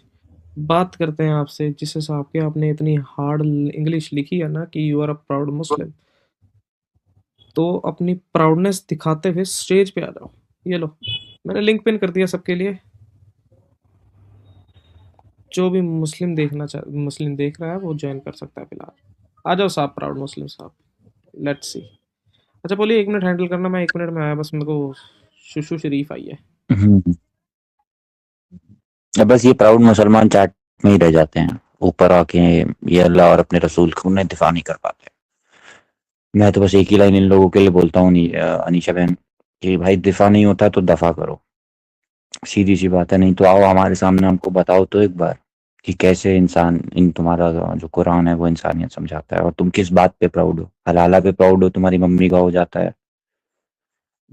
[SPEAKER 1] बात करते हैं आपसे, जिस हिसाब के आपने इतनी हार्ड इंग्लिश लिखी है ना कि you are a proud Muslim, तो अपनी प्राउडनेस दिखाते हुए स्टेज पे आ जाओ। ये लो, मैंने लिंक पिन कर दिया सबके लिए। जो भी मुस्लिम देख रहा है वो ज्वाइन कर सकता है फिलहाल। आ जाओ साहब, प्राउड मुस्लिम साहब, लेट्स सी। अच्छा बोलिए, 1 मिनट हैंडल करना, मैं 1 मिनट में आया, बस मेरे को शुशु शरीफ आई है।
[SPEAKER 3] हम्म। अब बस ये प्राउड मुसलमान चैट में ही रह जाते हैं, ऊपर आके ये अल्लाह और अपने रसूल को उन्हें दिफा नहीं कर पाते। मैं तो बस एक ही लाइन इन लोगों के लिए बोलता हूँ, अनीशा बहन, कि भाई दिफा नहीं होता तो दफा करो, सीधी सी बात है। नहीं तो आओ हमारे सामने, हमको बताओ तो एक बार कि कैसे इंसान, इन तुम्हारा जो कुरान है वो इंसानियत समझाता है, और तुम किस बात पे प्राउड हो? हलाला पे प्राउड हो, तुम्हारी मम्मी का हो जाता है,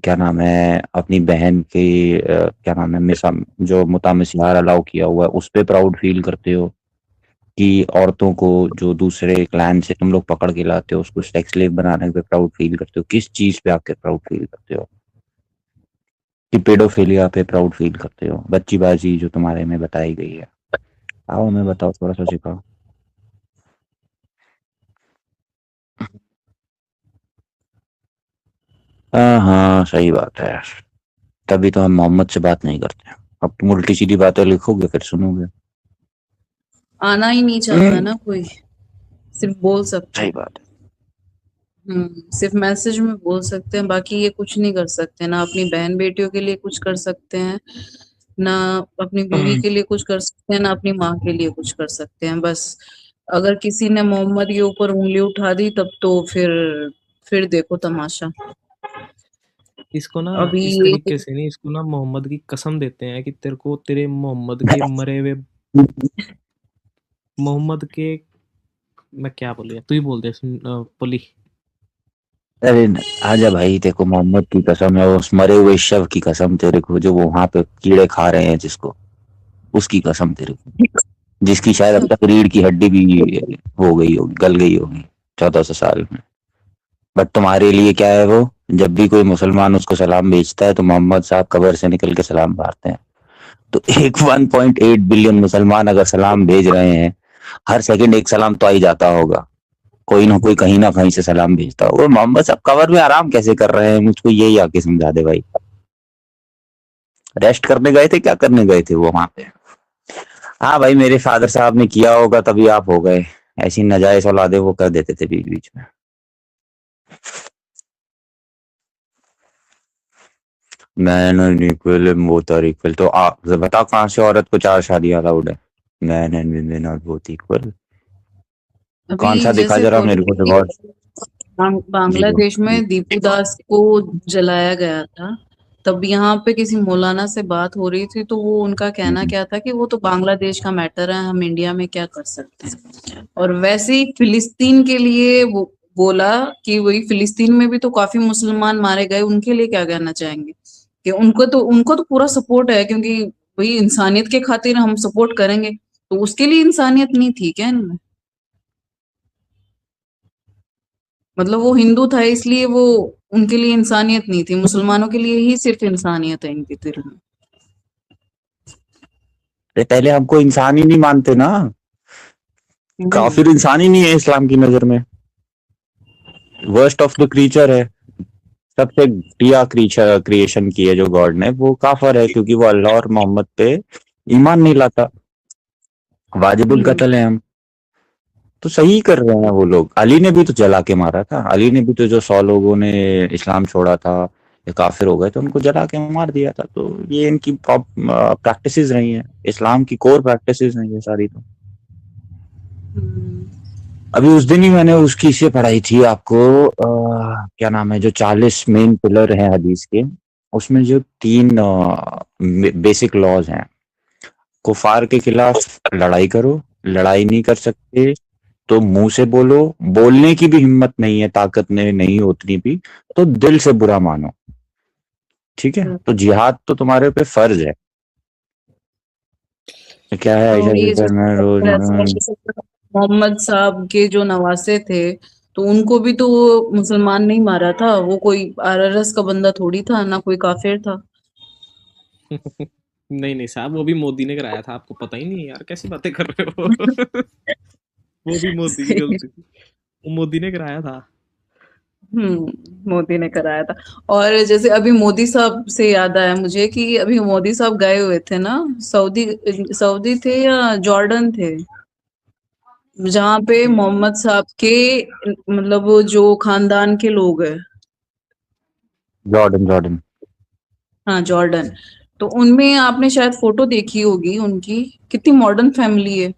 [SPEAKER 3] क्या नाम है, अपनी बहन की क्या नाम है, मिसा जो मुतामिसिहार अलाउ किया हुआ है उस पे प्राउड फील करते हो, कि औरतों को जो दूसरे क्लैन से तुम लोग पकड़ के लाते हो उसको सेक्स स्लेव बनाने पे प्राउड फील करते हो? किस चीज पे आके प्राउड फील करते हो? कि पेडोफिलिया पे प्राउड फील करते हो? बच्चीबाजी जो तुम्हारे में बताई गई है, आओ हमें बताओ, थोड़ा सा सिखाओ। हाँ हाँ, सही बात है यार, तभी तो हम मोहम्मद से बात नहीं करते। अब तुम उल्टी सीधी बातें लिखोगे फिर सुनोगे।
[SPEAKER 2] आना ही नहीं चाहता ना कोई, सिर्फ बोल सकते
[SPEAKER 3] सही
[SPEAKER 2] हैं।
[SPEAKER 3] बात है।
[SPEAKER 2] सिर्फ मैसेज में बोल सकते हैं, बाकी ये कुछ नहीं कर सकते। ना अपनी बहन बेटियों के लिए कुछ कर सकते हैं, ना अपनी बीवी के लिए कुछ कर सकते हैं, ना अपनी माँ के लिए कुछ कर सकते हैं। बस अगर किसी ने मोहम्मद के ऊपर उंगली उठा दी तब तो फिर देखो तमाशा।
[SPEAKER 1] इसको ना
[SPEAKER 2] अभी
[SPEAKER 1] इस
[SPEAKER 2] ये
[SPEAKER 1] तरीके से नहीं, इसको ना मोहम्मद की कसम देते हैं कि तेरे को तेरे मोहम्मद के मरे हुए मोहम्मद के, मैं क्या बोलिए, तू ही बोल दे पुली।
[SPEAKER 3] अरे आजा भाई, देखो मोहम्मद की कसम है, उस मरे हुए शव की कसम तेरे को, जो वो वहां पे कीड़े खा रहे हैं जिसको, उसकी कसम तेरे को, जिसकी शायद अब तक रीढ़ की हड्डी भी हो गई होगी, गल गई होगी 1400 साल में। बट तुम्हारे लिए क्या है वो? जब भी कोई मुसलमान उसको सलाम भेजता है तो मोहम्मद साहब कबर से निकल के सलाम मारते हैं। तो एक 1.8 बिलियन मुसलमान अगर सलाम भेज रहे हैं, हर सेकंड एक सलाम तो आ ही जाता होगा, कोई ना कहीं से सलाम भेजता हो। वो मोहम्मद साहब कवर में आराम कैसे कर रहे हैं, मुझको यही आके समझा दे भाई। रेस्ट करने गए थे, क्या करने गए थे वो वहां पे? हाँ भाई, मेरे फादर साहब ने किया होगा तभी आप हो गए। ऐसी नाजायज औलादे वो कर देते थे बीच बीच में। Man and equal both are equal, तो आप बताओ कहाँ से औरत को 4 शादियां अलाउड है? Man and women are both equal. कौन
[SPEAKER 2] अभी
[SPEAKER 3] सा दिखा
[SPEAKER 2] जैसे
[SPEAKER 3] जरा मेरे को रिकॉर्ड। जी
[SPEAKER 2] बांग्लादेश
[SPEAKER 3] जी।
[SPEAKER 2] में दीपू दास को जलाया गया था, तब यहाँ पे किसी मौलाना से बात हो रही थी, तो वो उनका कहना
[SPEAKER 3] हम्म,
[SPEAKER 2] क्या था कि वो तो बांग्लादेश का मैटर है, हम इंडिया में क्या कर सकते हैं। और वैसे ही फिलिस्तीन के लिए वो बोला कि वही फिलिस्तीन में भी तो काफी मुसलमान मारे गए, उनके लिए क्या कहना चाहेंगे? कि उनको तो पूरा सपोर्ट है, क्योंकि वही इंसानियत के खातिर हम सपोर्ट करेंगे, तो उसके लिए इंसानियत नहीं थी क्या इनमें? मतलब वो हिंदू था इसलिए वो, उनके लिए इंसानियत नहीं थी, मुसलमानों के लिए ही सिर्फ इंसानियत है इनके दिल में।
[SPEAKER 3] अरे पहले हमको इंसान ही नहीं मानते ना, काफिर
[SPEAKER 2] हम्म।
[SPEAKER 3] इंसान ही नहीं है इस्लाम की नजर में, वर्स्ट ऑफ द क्रीचर है। सबसे घटिया क्रीचर क्रिएशन की है जो गॉड ने, वो काफर है क्योंकि वो अल्लाह और मोहम्मद पे ईमान नहीं लाता। वाजिबुल
[SPEAKER 2] हम्म।
[SPEAKER 3] कत्ल है हम। तो सही कर रहे हैं वो लोग। अली ने भी तो जला के मारा था, अली ने भी तो, जो 100 लोगों ने इस्लाम छोड़ा था या काफिर हो गए तो उनको जला के मार दिया था। तो ये इनकी प्रैक्टिसेस रही हैं, इस्लाम की कोर प्रैक्टिसेस हैं ये सारी। तो
[SPEAKER 2] हम्म।
[SPEAKER 3] अभी उस दिन ही मैंने उसकी से पढ़ाई थी आपको, क्या नाम है, जो 40 मेन पिलर हैं हदीस के, उसमें जो 3 बेसिक लॉज हैं। कुफार के खिलाफ लड़ाई करो, लड़ाई नहीं कर सकते तो मुंह से बोलो, बोलने की भी हिम्मत नहीं है, ताकत नहीं हो उतनी भी, तो दिल से बुरा मानो। ठीक है, तो जिहाद तो तुम्हारे पे फर्ज है। तो क्या है, ऐसा
[SPEAKER 2] और ये जो
[SPEAKER 3] करना है रोज।
[SPEAKER 2] मोहम्मद साहब के जो नवासे थे, तो उनको भी तो वो मुसलमान नहीं मारा था, वो कोई आरएसएस का बंदा थोड़ी था, ना कोई काफिर था।
[SPEAKER 1] नहीं नहीं साहब, वो भी मोदी ने कराया था, आपको पता ही नहीं है यार, कैसी बातें कर रहे हो? वो भी मोदी की गलती थी, वो मोदी ने कराया था।
[SPEAKER 2] मोदी ने कराया था। और जैसे अभी मोदी साहब से याद आया मुझे कि अभी मोदी साहब गए हुए थे ना, सऊदी, सऊदी थे या जॉर्डन थे, जहाँ पे
[SPEAKER 1] हम्म।
[SPEAKER 2] मोहम्मद साहब के मतलब वो जो खानदान के लोग हैं।
[SPEAKER 3] Jordan Jordan.
[SPEAKER 2] हाँ, जॉर्डन। तो उनमें आपने शायद फोटो देखी होगी उनकी, कितनी मॉडर्न फैमिली है,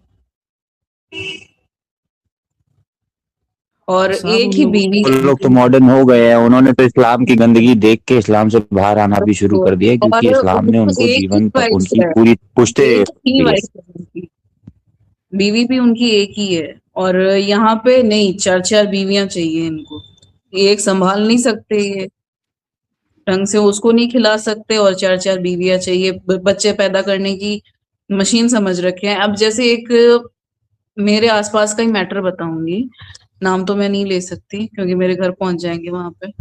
[SPEAKER 2] और
[SPEAKER 1] साहब
[SPEAKER 2] एक
[SPEAKER 1] उन
[SPEAKER 2] ही
[SPEAKER 1] लोगों
[SPEAKER 2] बीवी
[SPEAKER 3] वो लोग तो
[SPEAKER 2] है।
[SPEAKER 3] मॉडर्न हो गए हैं, उन्होंने तो इस्लाम की गंदगी देख के इस्लाम से बाहर आना भी शुरू
[SPEAKER 2] तो
[SPEAKER 3] कर दिया है, क्योंकि
[SPEAKER 2] और
[SPEAKER 3] इस्लाम ने
[SPEAKER 2] उनको
[SPEAKER 3] उनको
[SPEAKER 2] एक ही
[SPEAKER 3] जीवन
[SPEAKER 2] वाइफ
[SPEAKER 3] उनकी
[SPEAKER 2] है,
[SPEAKER 3] पूरी पुश्ते
[SPEAKER 2] एक ही
[SPEAKER 3] दी है।
[SPEAKER 2] वाइफ है उनकी, बीवी भी उनकी एक ही है। और यहाँ पे नहीं, चार चार बीवियां चाहिए इनको, एक संभाल नहीं सकते ये ढंग से, उसको नहीं खिला सकते, और चार चार बीवियां चाहिए, बच्चे पैदा करने की मशीन समझ रखे हैं। अब जैसे एक मेरे आसपास का ही मैटर बताऊंगी, नाम तो मैं नहीं ले सकती क्योंकि मेरे घर पहुंच जाएंगे वहां पे।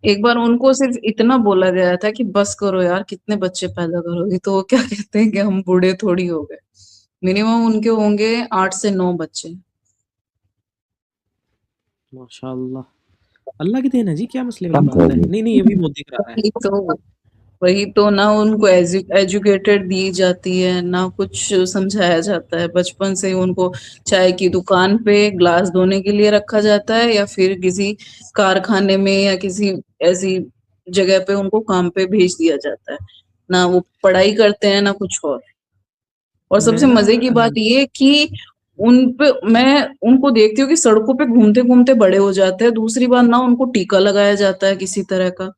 [SPEAKER 2] एक बार उनको सिर्फ इतना बोला गया था कि बस करो यार, कितने बच्चे पैदा करोगे, तो वो क्या कहते हैं कि हम बूढ़े थोड़ी हो गए। मिनिमम उनके होंगे 8 से 9 बच्चे।
[SPEAKER 1] माशाल्लाह, अल्लाह की देन है जी, क्या मसले वाली
[SPEAKER 3] कम
[SPEAKER 1] बात
[SPEAKER 3] कर
[SPEAKER 1] है?
[SPEAKER 3] दी।
[SPEAKER 1] नहीं नहीं, ये भी मोदी करा रहा है।
[SPEAKER 2] वही तो ना उनको एजुकेटेड दी जाती है, ना कुछ समझाया जाता है, बचपन से ही उनको चाय की दुकान पे ग्लास धोने के लिए रखा जाता है, या फिर किसी कारखाने में या किसी ऐसी जगह पे उनको काम पे भेज दिया जाता है, ना वो पढ़ाई करते हैं ना कुछ और
[SPEAKER 1] मैं
[SPEAKER 2] सबसे
[SPEAKER 1] ना
[SPEAKER 2] मजे की बात ये कि उन पे मैं उनको देखती हूँ कि सड़कों पे घूमते घूमते बड़े हो जाते हैं, दूसरी बार ना उनको टीका लगाया जाता है किसी तरह का।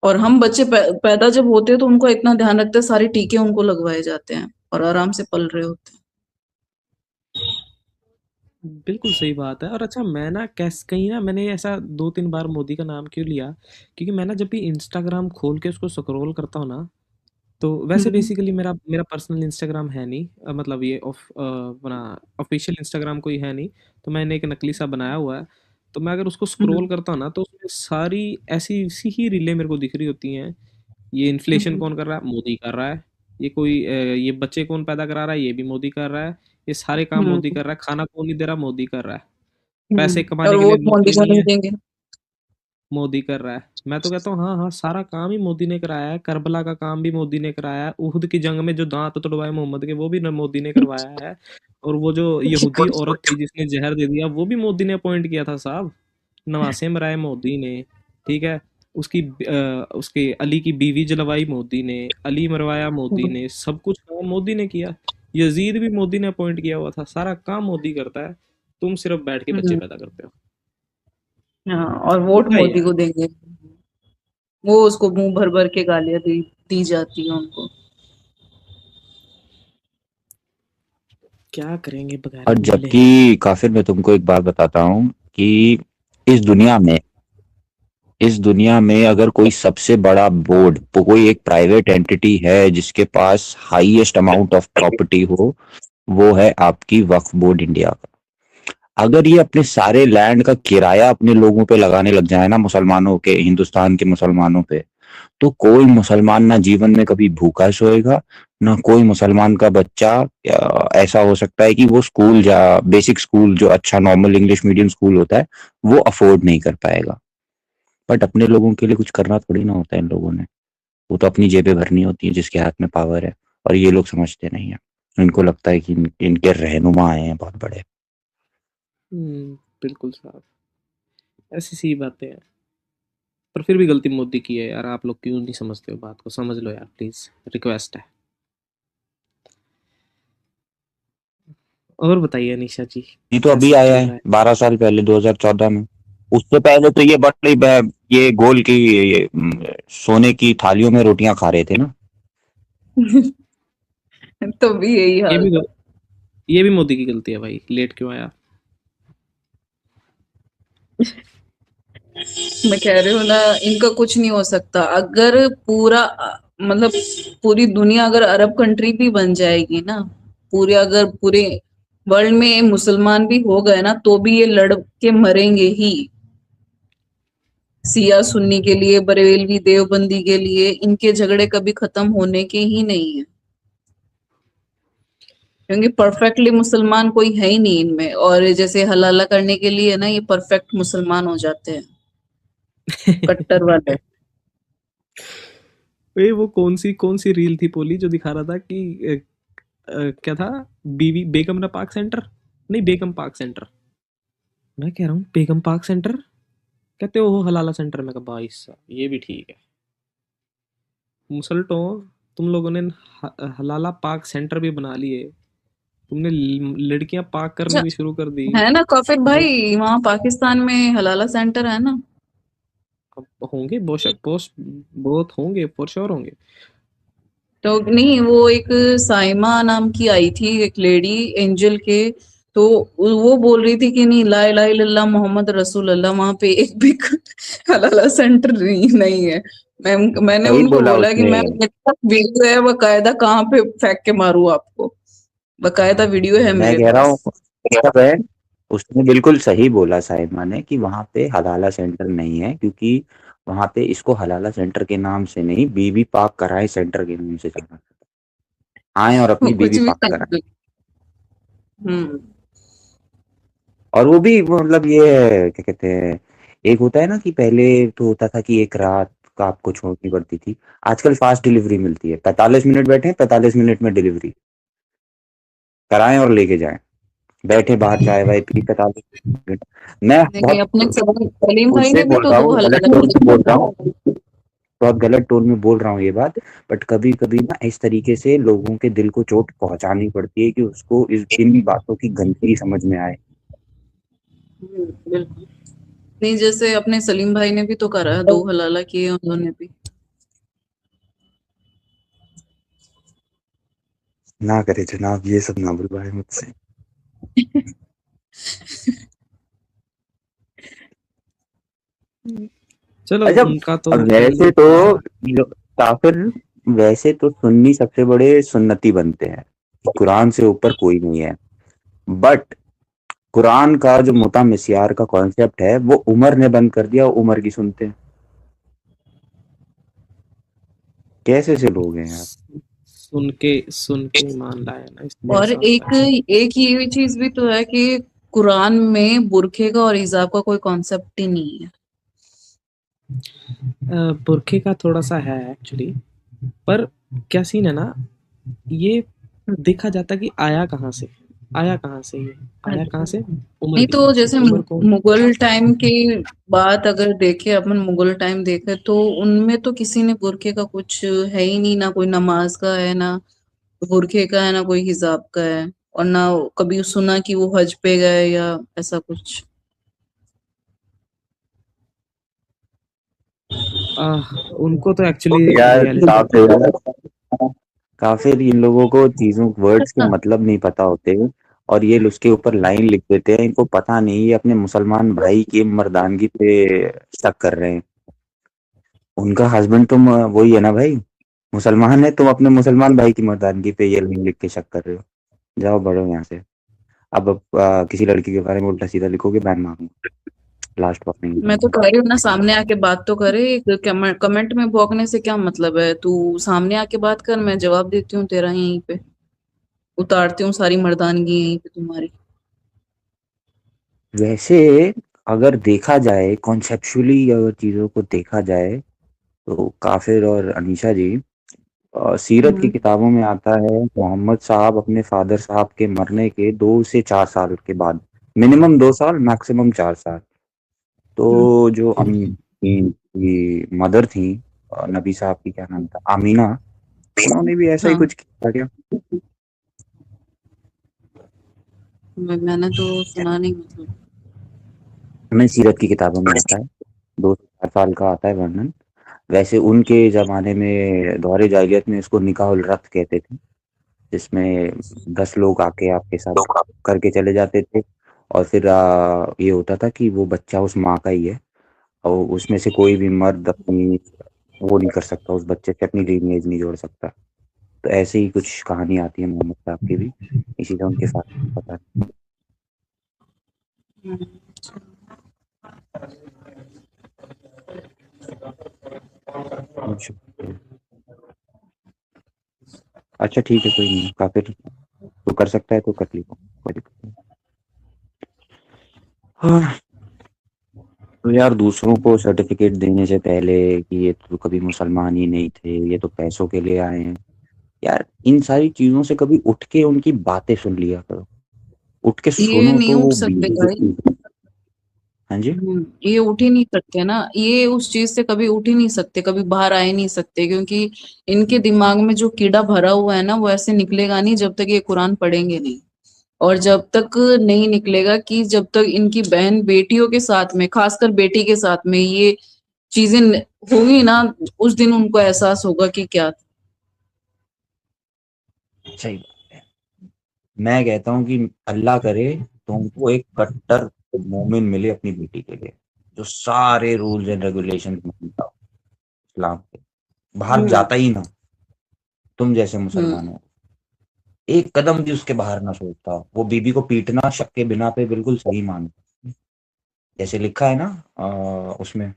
[SPEAKER 2] और हम बच्चे पैदा जब होते हैं तो उनको इतना ध्यान रखते हैं, सारे टीके उनको लगवाए जाते हैं और आराम से पल रहे होते
[SPEAKER 1] बिल्कुल सही बात है। और अच्छा, मैं ना कैस कहीं ना मैंने ऐसा 2-3 बार मोदी का नाम क्यों लिया, क्योंकि मैं ना जब भी इंस्टाग्राम खोल के उसको स्क्रॉल करता हूँ ना, तो
[SPEAKER 2] हैं।
[SPEAKER 1] वैसे बेसिकली मेरा मेरा पर्सनल इंस्टाग्राम है नहीं, मतलब ये अपना ऑफिशियल इंस्टाग्राम कोई है नहीं, तो मैंने एक नकली सा बनाया हुआ है। तो मैं अगर उसको स्क्रॉल
[SPEAKER 2] हम्म।
[SPEAKER 1] करता हूँ ना, तो उसमें सारी ऐसी सी ही रीलें मेरे को दिख रही होती हैं। ये इन्फ्लेशन
[SPEAKER 2] हम्म।
[SPEAKER 1] कौन कर रहा है? मोदी कर रहा है। ये कोई ये बच्चे कौन पैदा करा रहा है? ये भी मोदी कर रहा है। ये सारे काम मोदी
[SPEAKER 2] हम्म।
[SPEAKER 1] कर रहा है। खाना कौन नहीं दे रहा? मोदी कर रहा है। पैसे
[SPEAKER 2] और
[SPEAKER 1] कमाने के लिए
[SPEAKER 2] वोट मोदी
[SPEAKER 1] नौकरी
[SPEAKER 2] को
[SPEAKER 1] नहीं
[SPEAKER 2] नहीं
[SPEAKER 1] है?
[SPEAKER 2] देंगे।
[SPEAKER 1] मोदी कर रहा है। मैं तो कहता हूँ हाँ हाँ, सारा काम ही मोदी ने कराया है। करबला का काम भी मोदी ने कराया है। उहुद की जंग में जो दांत तोड़वाए मोहम्मद के, वो भी मोदी ने करवाया है। और वो जो यहूदी औरत थी जिसने जहर दे दिया, वो भी मोदी ने अपॉइंट किया था साहब। नवासे मराए मोदी ने। ठीक है। उसके अली की बीवी जलवाई मोदी ने, अली मरवाया मोदी ने, सब कुछ काम मोदी ने किया। यजीद भी मोदी ने अपॉइंट किया हुआ था, सारा काम मोदी करता है। तुम सिर्फ बैठ के बच्चे
[SPEAKER 2] हम्म,
[SPEAKER 1] पैदा करते हो।
[SPEAKER 2] हाँ, और वोट
[SPEAKER 1] होता ही
[SPEAKER 2] मोदी
[SPEAKER 1] है।
[SPEAKER 2] को देंगे। वो उसको मुंह भर भर के गालियां दी जाती है उनको।
[SPEAKER 1] क्या करेंगे बगैर
[SPEAKER 3] और
[SPEAKER 1] बोले।
[SPEAKER 3] जबकि काफिर मैं तुमको एक बात बताता हूँ कि इस दुनिया में इस दुनिया में अगर कोई सबसे बड़ा बोर्ड कोई एक प्राइवेट एंटिटी है जिसके पास हाईएस्ट अमाउंट ऑफ प्रॉपर्टी हो, वो है आपकी वक्फ बोर्ड इंडिया का। अगर ये अपने सारे लैंड का किराया अपने लोगों पे लगाने लग जाए ना, मुसलमानों के, हिंदुस्तान के मुसलमानों पे, तो कोई मुसलमान ना जीवन में कभी भूखा सोएगा, ना कोई मुसलमान का बच्चा ऐसा हो सकता है कि वो स्कूल जा बेसिक स्कूल जो अच्छा नॉर्मल इंग्लिश मीडियम स्कूल होता है वो अफोर्ड नहीं कर पाएगा। बट अपने लोगों के लिए कुछ करना थोड़ी ना होता है इन लोगों ने। वो तो अपनी जेबें भरनी होती है जिसके हाथ में पावर है, और ये लोग समझते नहीं है। इनको लगता है कि इनके रहनुमा आए हैं बहुत बड़े।
[SPEAKER 1] बिल्कुल साहब, ऐसी सी बातें हैं। पर फिर भी गलती मोदी की है यार, आप लोग क्यों नहीं समझते हो बात को, समझ लो यार प्लीज, रिक्वेस्ट है। और बताइए निशा जी,
[SPEAKER 3] ये तो अभी
[SPEAKER 1] कैसा
[SPEAKER 3] आया
[SPEAKER 1] चल
[SPEAKER 3] है
[SPEAKER 1] रहा है।
[SPEAKER 3] 12 साल पहले 2014 में। उससे पहले तो ये ये गोल की सोने की थालियों में रोटियां खा रहे थे ना।
[SPEAKER 2] तो भी यही
[SPEAKER 1] ये
[SPEAKER 2] हाल
[SPEAKER 1] भी
[SPEAKER 2] था।
[SPEAKER 1] ये भी मोदी की गलती है भाई, लेट क्यों आया।
[SPEAKER 2] मैं कह रही हूँ ना, इनका कुछ नहीं हो सकता अगर मतलब पूरी दुनिया अगर अरब कंट्री भी बन जाएगी ना, अगर पूरे वर्ल्ड में मुसलमान भी हो गए ना, तो भी ये लड़ के मरेंगे ही। सिया सुन्नी के लिए, बरेलवी देवबंदी के लिए, इनके झगड़े कभी खत्म होने के ही नहीं है, क्योंकि परफेक्टली मुसलमान कोई है ही नहीं इनमें। और जैसे हलाला करने के लिए ना, ये परफेक्ट मुसलमान हो जाते हैं, कट्टर वाले।
[SPEAKER 1] वो कौन सी रील थी पोली जो दिखा रहा था कि क्या था, बीवी बेगम ना पाक सेंटर, नहीं बेगम पाक सेंटर, मैं कह रहा हूँ बेगम पाक सेंटर, कहते हो वो हलाला सेंटर। में कहा भाई साहब ये भी ठीक है, मुसलटो, तुम लोगों ने हलाला पाक सेंटर भी बना लिए, तुमने लड़कियां पाक करनी
[SPEAKER 2] अच्छा,
[SPEAKER 1] भी शुरू कर दी।
[SPEAKER 2] है ना काफिर
[SPEAKER 1] वो
[SPEAKER 2] भाई, वहाँ पाकिस्तान में हलाला सेंटर है ना?
[SPEAKER 1] अब होंगे बेशक, पोस्ट बहुत होंगे, फॉर श्योर होंगे।
[SPEAKER 2] तो नहीं, वो एक साइमा नाम की आई थी, एक लेडी एंजल के, तो वो बोल रही थी कि नहीं, ला इलाहा इल्लल्लाह मोहम्मद रसूल अल्लाह, वहां पे एक भी हलाला सेंटर नहीं है। मैंने
[SPEAKER 3] सही
[SPEAKER 2] उनको
[SPEAKER 3] बोला
[SPEAKER 2] बोला कि
[SPEAKER 3] उसने।
[SPEAKER 2] मैं, मेरे पास वीडियो है बकायदा, कहाँ पे फेंक के मारूं आपको, बकायदा वीडियो है
[SPEAKER 3] मैं
[SPEAKER 2] मेरे
[SPEAKER 3] कह रहा
[SPEAKER 2] पास।
[SPEAKER 3] हूँ बहन, उसने बिल्कुल सही बोला साहिबा ने कि वहां पे हलाला सेंटर नहीं है, क्योंकि वहां पे इसको हलाला सेंटर के नाम से नहीं, बीबी पाक कराए सेंटर के नाम से जाना। आए और
[SPEAKER 2] वो
[SPEAKER 3] अपनी
[SPEAKER 2] कुछ
[SPEAKER 3] बीबी
[SPEAKER 2] भी
[SPEAKER 3] पाक कराए।
[SPEAKER 2] हम्म।
[SPEAKER 3] और वो भी मतलब ये क्या कहते हैं, एक होता है ना कि पहले तो होता था कि एक रात का आपको छोड़नी पड़ती थी। आजकल फास्ट डिलीवरी मिलती है, 45 मिनट बैठे 45 मिनट में डिलीवरी कराएं और लेके जाएं। बैठे बाहर चाय वाय पी 45 मिनट। मैं
[SPEAKER 2] नहीं,
[SPEAKER 3] बहुत
[SPEAKER 2] अपने सलीम भाई
[SPEAKER 3] उससे
[SPEAKER 2] ने भी
[SPEAKER 3] बोल
[SPEAKER 2] तो
[SPEAKER 3] रहा
[SPEAKER 2] दो
[SPEAKER 3] हूँ, गलत
[SPEAKER 2] हलाला
[SPEAKER 3] टोन में बोल रहा
[SPEAKER 2] सेंटर।
[SPEAKER 3] हूँ, बहुत गलत टोन में बोल रहा हूँ ये बात। बट कभी कभी ना इस तरीके से लोगों के दिल को चोट पहुंचानी पड़ती है कि उसको इन बातों की गंदगी समझ में आए।
[SPEAKER 2] बिल्कुल। नहीं, जैसे अपने सलीम भाई ने भी तो करा है, 2 हलाला किए उन्होंने भी।
[SPEAKER 3] ना करे जनाब, ये सब ना बुलवाए मुझसे।
[SPEAKER 1] चलो
[SPEAKER 3] अच्छा,
[SPEAKER 1] उनका तो
[SPEAKER 3] अब वैसे तो काफिर, वैसे तो सुन्नी सबसे बड़े सुन्नती बनते हैं, कुरान से ऊपर कोई नहीं है। बट कुरान का जो मुता मिस्यार का कॉन्सेप्ट है वो उमर ने बंद कर दिया, उमर की सुनते हैं। कैसे से लोग हैं यार।
[SPEAKER 1] सुन के ईमान लाए ना, इसलिए
[SPEAKER 2] और
[SPEAKER 1] ऐसा होता
[SPEAKER 2] एक
[SPEAKER 1] है।
[SPEAKER 2] एक ये चीज भी तो है कि कुरान में बुरखे का और हिजाब का कोई कॉन्सेप्ट ही नहीं है।
[SPEAKER 1] बुरखे का थोड़ा सा है एक्चुअली, पर क्या सीन है ना, ये देखा जाता कि आया कहाँ से। आया कहाँ से ये? आया कहाँ से? उमर
[SPEAKER 2] नहीं
[SPEAKER 1] के
[SPEAKER 2] तो
[SPEAKER 1] पीछे।
[SPEAKER 2] जैसे
[SPEAKER 1] उमर कौन?
[SPEAKER 2] मुगल टाइम की बात अगर देखे अपन, मुगल टाइम देखे तो उनमें तो किसी ने बुरखे का कुछ है ही नहीं, ना कोई नमाज का है, ना बुरखे का है, ना कोई हिजाब का है, और ना कभी सुना कि वो हज पे गए या ऐसा कुछ।
[SPEAKER 1] उनको तो एक्चुअली
[SPEAKER 3] यार
[SPEAKER 1] रियलिटी
[SPEAKER 3] काफिर काफिर इन लोगों को चीजों वर्ड्स के मतलब नहीं पता होते, और ये उसके ऊपर लाइन लिख देते हैं। इनको पता नहीं, ये अपने मुसलमान भाई की मर्दानगी पे शक कर रहे हैं। उनका हस्बैंड तुम वही है ना भाई, मुसलमान है, तुम अपने मुसलमान भाई की मर्दानगी पे ये लाइन लिख के शक कर रहे हो। जाओ बढ़ो यहाँ से। अब किसी लड़की के बारे में उल्टा सीधा लिखोगे, बैन मारूंगा। लास्ट वार्निंग
[SPEAKER 2] मैं तो
[SPEAKER 3] दूंगा।
[SPEAKER 2] कह रही हूँ ना, सामने आके बात तो करे। कमेंट में भौंकने से क्या मतलब है? तू सामने आके बात कर, मैं जवाब देती हूँ तेरा यहीं पे, उतारती हूँ सारी मर्दानगी यहीं पे तुम्हारी।
[SPEAKER 3] वैसे अगर देखा जाए कॉन्सेप्चुअली, अगर चीजों को देखा जाए, तो काफिर और अनीशा जी, सीरत की
[SPEAKER 2] हम्म।
[SPEAKER 3] किताबों में आता है मोहम्मद साहब अपने फादर साहब के मरने के 2 से 4 साल के बाद, मिनिमम 2 साल मैक्सिमम 4 साल,
[SPEAKER 2] हम्म।
[SPEAKER 3] तो जो की मदर थी, नबी साहब की क्या नाम था, आमीना, उन्होंने भी ऐसा ही
[SPEAKER 2] हाँ,
[SPEAKER 3] कुछ किया क्या?
[SPEAKER 2] मैंने तो सुना नहीं मतलब।
[SPEAKER 3] हमें सीरत की किताबों में आता है, 2 से 4 साल का आता है वर्णन। वैसे उनके जमाने में दौरे जाहिलियत में इसको निकाहुल रक्त कहते थे, जिसमें 10 लोग आके आपके साथ करके चले जाते थे, और फिर ये होता था कि वो बच्चा उस माँ का ही है, और उसमें से कोई भी मर्द अपनी वो नहीं कर सकता, उस बच्चे से अपनी लीनिएज नहीं जोड़ सकता। तो ऐसे ही कुछ कहानी आती है मोहम्मद साहब की भी, इसी से उनके साथ पता
[SPEAKER 2] हम्म।
[SPEAKER 3] है। अच्छा ठीक है, कोई नहीं, काफी तो कर सकता है तो कर लीजिए, कोई दिक्कत नहीं। हाँ, तो यार दूसरों को सर्टिफिकेट देने से पहले कि ये तो कभी मुसलमान ही नहीं थे, ये तो पैसों के लिए आए हैं, यार इन सारी चीजों से कभी उठ के उनकी बातें सुन लिया करो। उठ के
[SPEAKER 2] ये
[SPEAKER 3] सुनो
[SPEAKER 2] नहीं
[SPEAKER 3] तो
[SPEAKER 2] उठ
[SPEAKER 3] वो
[SPEAKER 2] सकते
[SPEAKER 3] बीवी
[SPEAKER 2] भाई।
[SPEAKER 3] की। हाँ जी।
[SPEAKER 2] ये उठ ही नहीं सकते ना, ये उस चीज से कभी उठ ही नहीं सकते, कभी बाहर आ ही नहीं सकते, क्योंकि इनके दिमाग में जो कीड़ा भरा हुआ है ना, वो ऐसे निकलेगा नहीं जब तक ये कुरान पढ़ेंगे नहीं। और जब तक नहीं निकलेगा, कि जब तक इनकी बहन बेटियों के साथ में, खासकर बेटी के साथ में ये चीजें होंगी ना, उस दिन उनको एहसास होगा कि क्या था।
[SPEAKER 3] सही बात है। मैं कहता हूँ कि अल्लाह करे तुमको एक कट्टर मोमिन मिले अपनी बेटी के लिए, जो सारे रूल्स एंड रेगुलेशन मानता हो इस्लाम के, बाहर
[SPEAKER 2] हम्म।
[SPEAKER 3] जाता ही ना, तुम जैसे
[SPEAKER 2] हम्म।
[SPEAKER 3] मुसलमान हो, एक कदम भी उसके बाहर ना सोचता हो, वो बीबी को पीटना शक के बिना पे बिल्कुल सही मानता। जैसे लिखा है ना, उसमें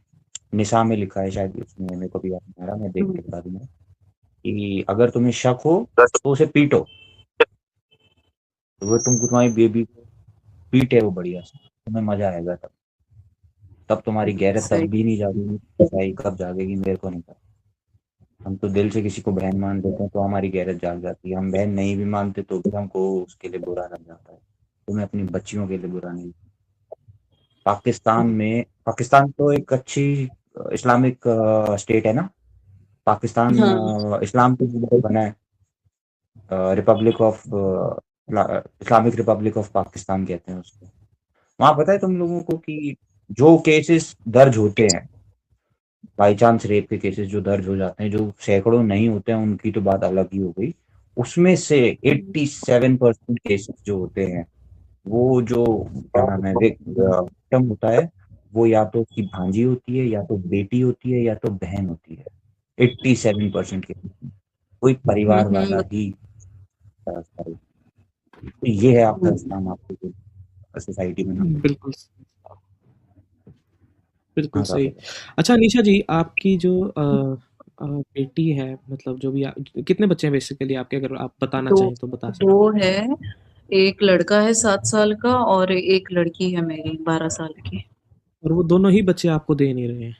[SPEAKER 3] निसा में लिखा है, शायद उसमें मेरे को भी याद नहीं आ रहा, मैं देख के बता दूंगा, कि अगर तुम्हें शक हो तो उसे पीटो, तो वो तुमको तुम्हारी बेबी को पीटे वो बढ़िया से, तुम्हें मजा आएगा तब। तब तुम्हारी गैरत
[SPEAKER 2] सही।
[SPEAKER 3] तब भी नहीं जागेगी, सही कब जागेगी मेरे को नहीं पता। हम तो दिल से किसी को बहन मान लेते हैं तो हमारी गैरत जाग जाती है, हम बहन नहीं भी मानते तो भी हमको उसके लिए बुरा लग जाता है। तुम्हें अपनी बच्चियों के लिए बुरा नहीं। पाकिस्तान तो एक अच्छी इस्लामिक स्टेट है ना, पाकिस्तान
[SPEAKER 2] हाँ।
[SPEAKER 3] इस्लाम के लिए बना है, Republic of Islamic Republic of Pakistan कहते हैं उसको। वहां पता है तुम लोगों को कि जो केसेस दर्ज होते हैं, बाई चांस रेप के केसेस जो दर्ज हो जाते हैं, जो सैकड़ों नहीं होते हैं उनकी तो बात अलग ही हो गई, उसमें से 87% केसेस जो होते हैं, वो जो क्या नाम है विक्टिम होता है, वो या तो उसकी भांजी होती है, या तो बेटी होती है, या तो बहन होती है। 87% के कोई परिवार वाला ही तरफदार होता है। तो ये है आपका इस्लाम, आपकी सोसाइटी में ना।
[SPEAKER 1] बिल्कुल, बिल्कुल
[SPEAKER 3] हाँ
[SPEAKER 1] सही।
[SPEAKER 3] काफी।
[SPEAKER 1] अच्छा अनीशा जी, आपकी जो बेटी है, मतलब जो भी कितने बच्चे हैं बेसिकली आपके, अगर आप बताना
[SPEAKER 2] दो,
[SPEAKER 1] चाहें तो बता सकते
[SPEAKER 2] दो है। एक लड़का है 7 साल का, और एक लड़की है मेरी 12 साल की।
[SPEAKER 1] हैं। और वो दोनों ही बच्चे आपको दे नहीं रहे हैं?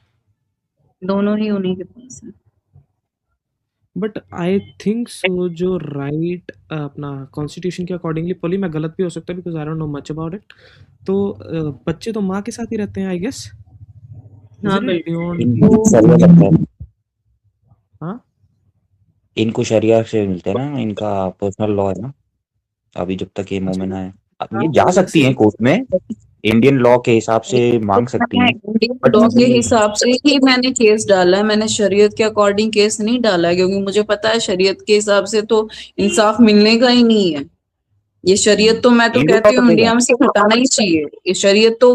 [SPEAKER 2] दोनों ही उन्हीं के पास है।
[SPEAKER 1] बट आई थिंक सो जो राइट अपना कॉन्स्टिट्यूशन के अकॉर्डिंगली पोली मैं गलत भी हो सकता है because I don't know much about it. तो बच्चे तो माँ के साथ ही रहते हैं आई गेस,
[SPEAKER 2] हाँ
[SPEAKER 1] इजंट इट
[SPEAKER 2] बिल्कुल।
[SPEAKER 1] बियॉन्ड?
[SPEAKER 3] शरिया लगता है,
[SPEAKER 1] हाँ
[SPEAKER 3] इनको शरिया से मिलते हैं ना, इनका पर्सनल लॉ है ना, अभी जब तक ये मुंह में ना है। अब ये जा सकती हैं कोर्ट में, इंडियन लॉ के हिसाब से मांग सकती हैं,
[SPEAKER 2] इंडियन
[SPEAKER 3] बट
[SPEAKER 2] लॉ के
[SPEAKER 3] मुझे
[SPEAKER 2] हिसाब से ही मैंने केस डाला है, मैंने शरीयत के अकॉर्डिंग केस नहीं डाला है, क्योंकि मुझे पता है शरीयत के हिसाब से तो इंसाफ मिलने का ही नहीं है। ये शरीयत तो मैं तो
[SPEAKER 3] इंडियन लॉ
[SPEAKER 2] कहती
[SPEAKER 3] तो
[SPEAKER 2] हूँ
[SPEAKER 3] देगा।
[SPEAKER 2] इंडिया में से हटाना ही चाहिए, ये शरीयत तो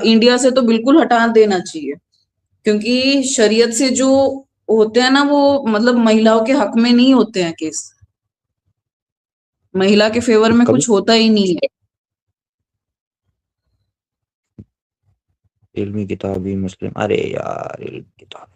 [SPEAKER 2] इंडिया से तो बिल्कुल हटा देना चाहिए, क्योंकि शरीयत से जो होते हैं ना वो मतलब महिलाओं के हक में नहीं होते हैं केस, महिला के फेवर में
[SPEAKER 3] कभी
[SPEAKER 2] कुछ होता ही नहीं है।
[SPEAKER 3] इल्मी किताबी मुस्लिम, अरे यार इल्मी किताब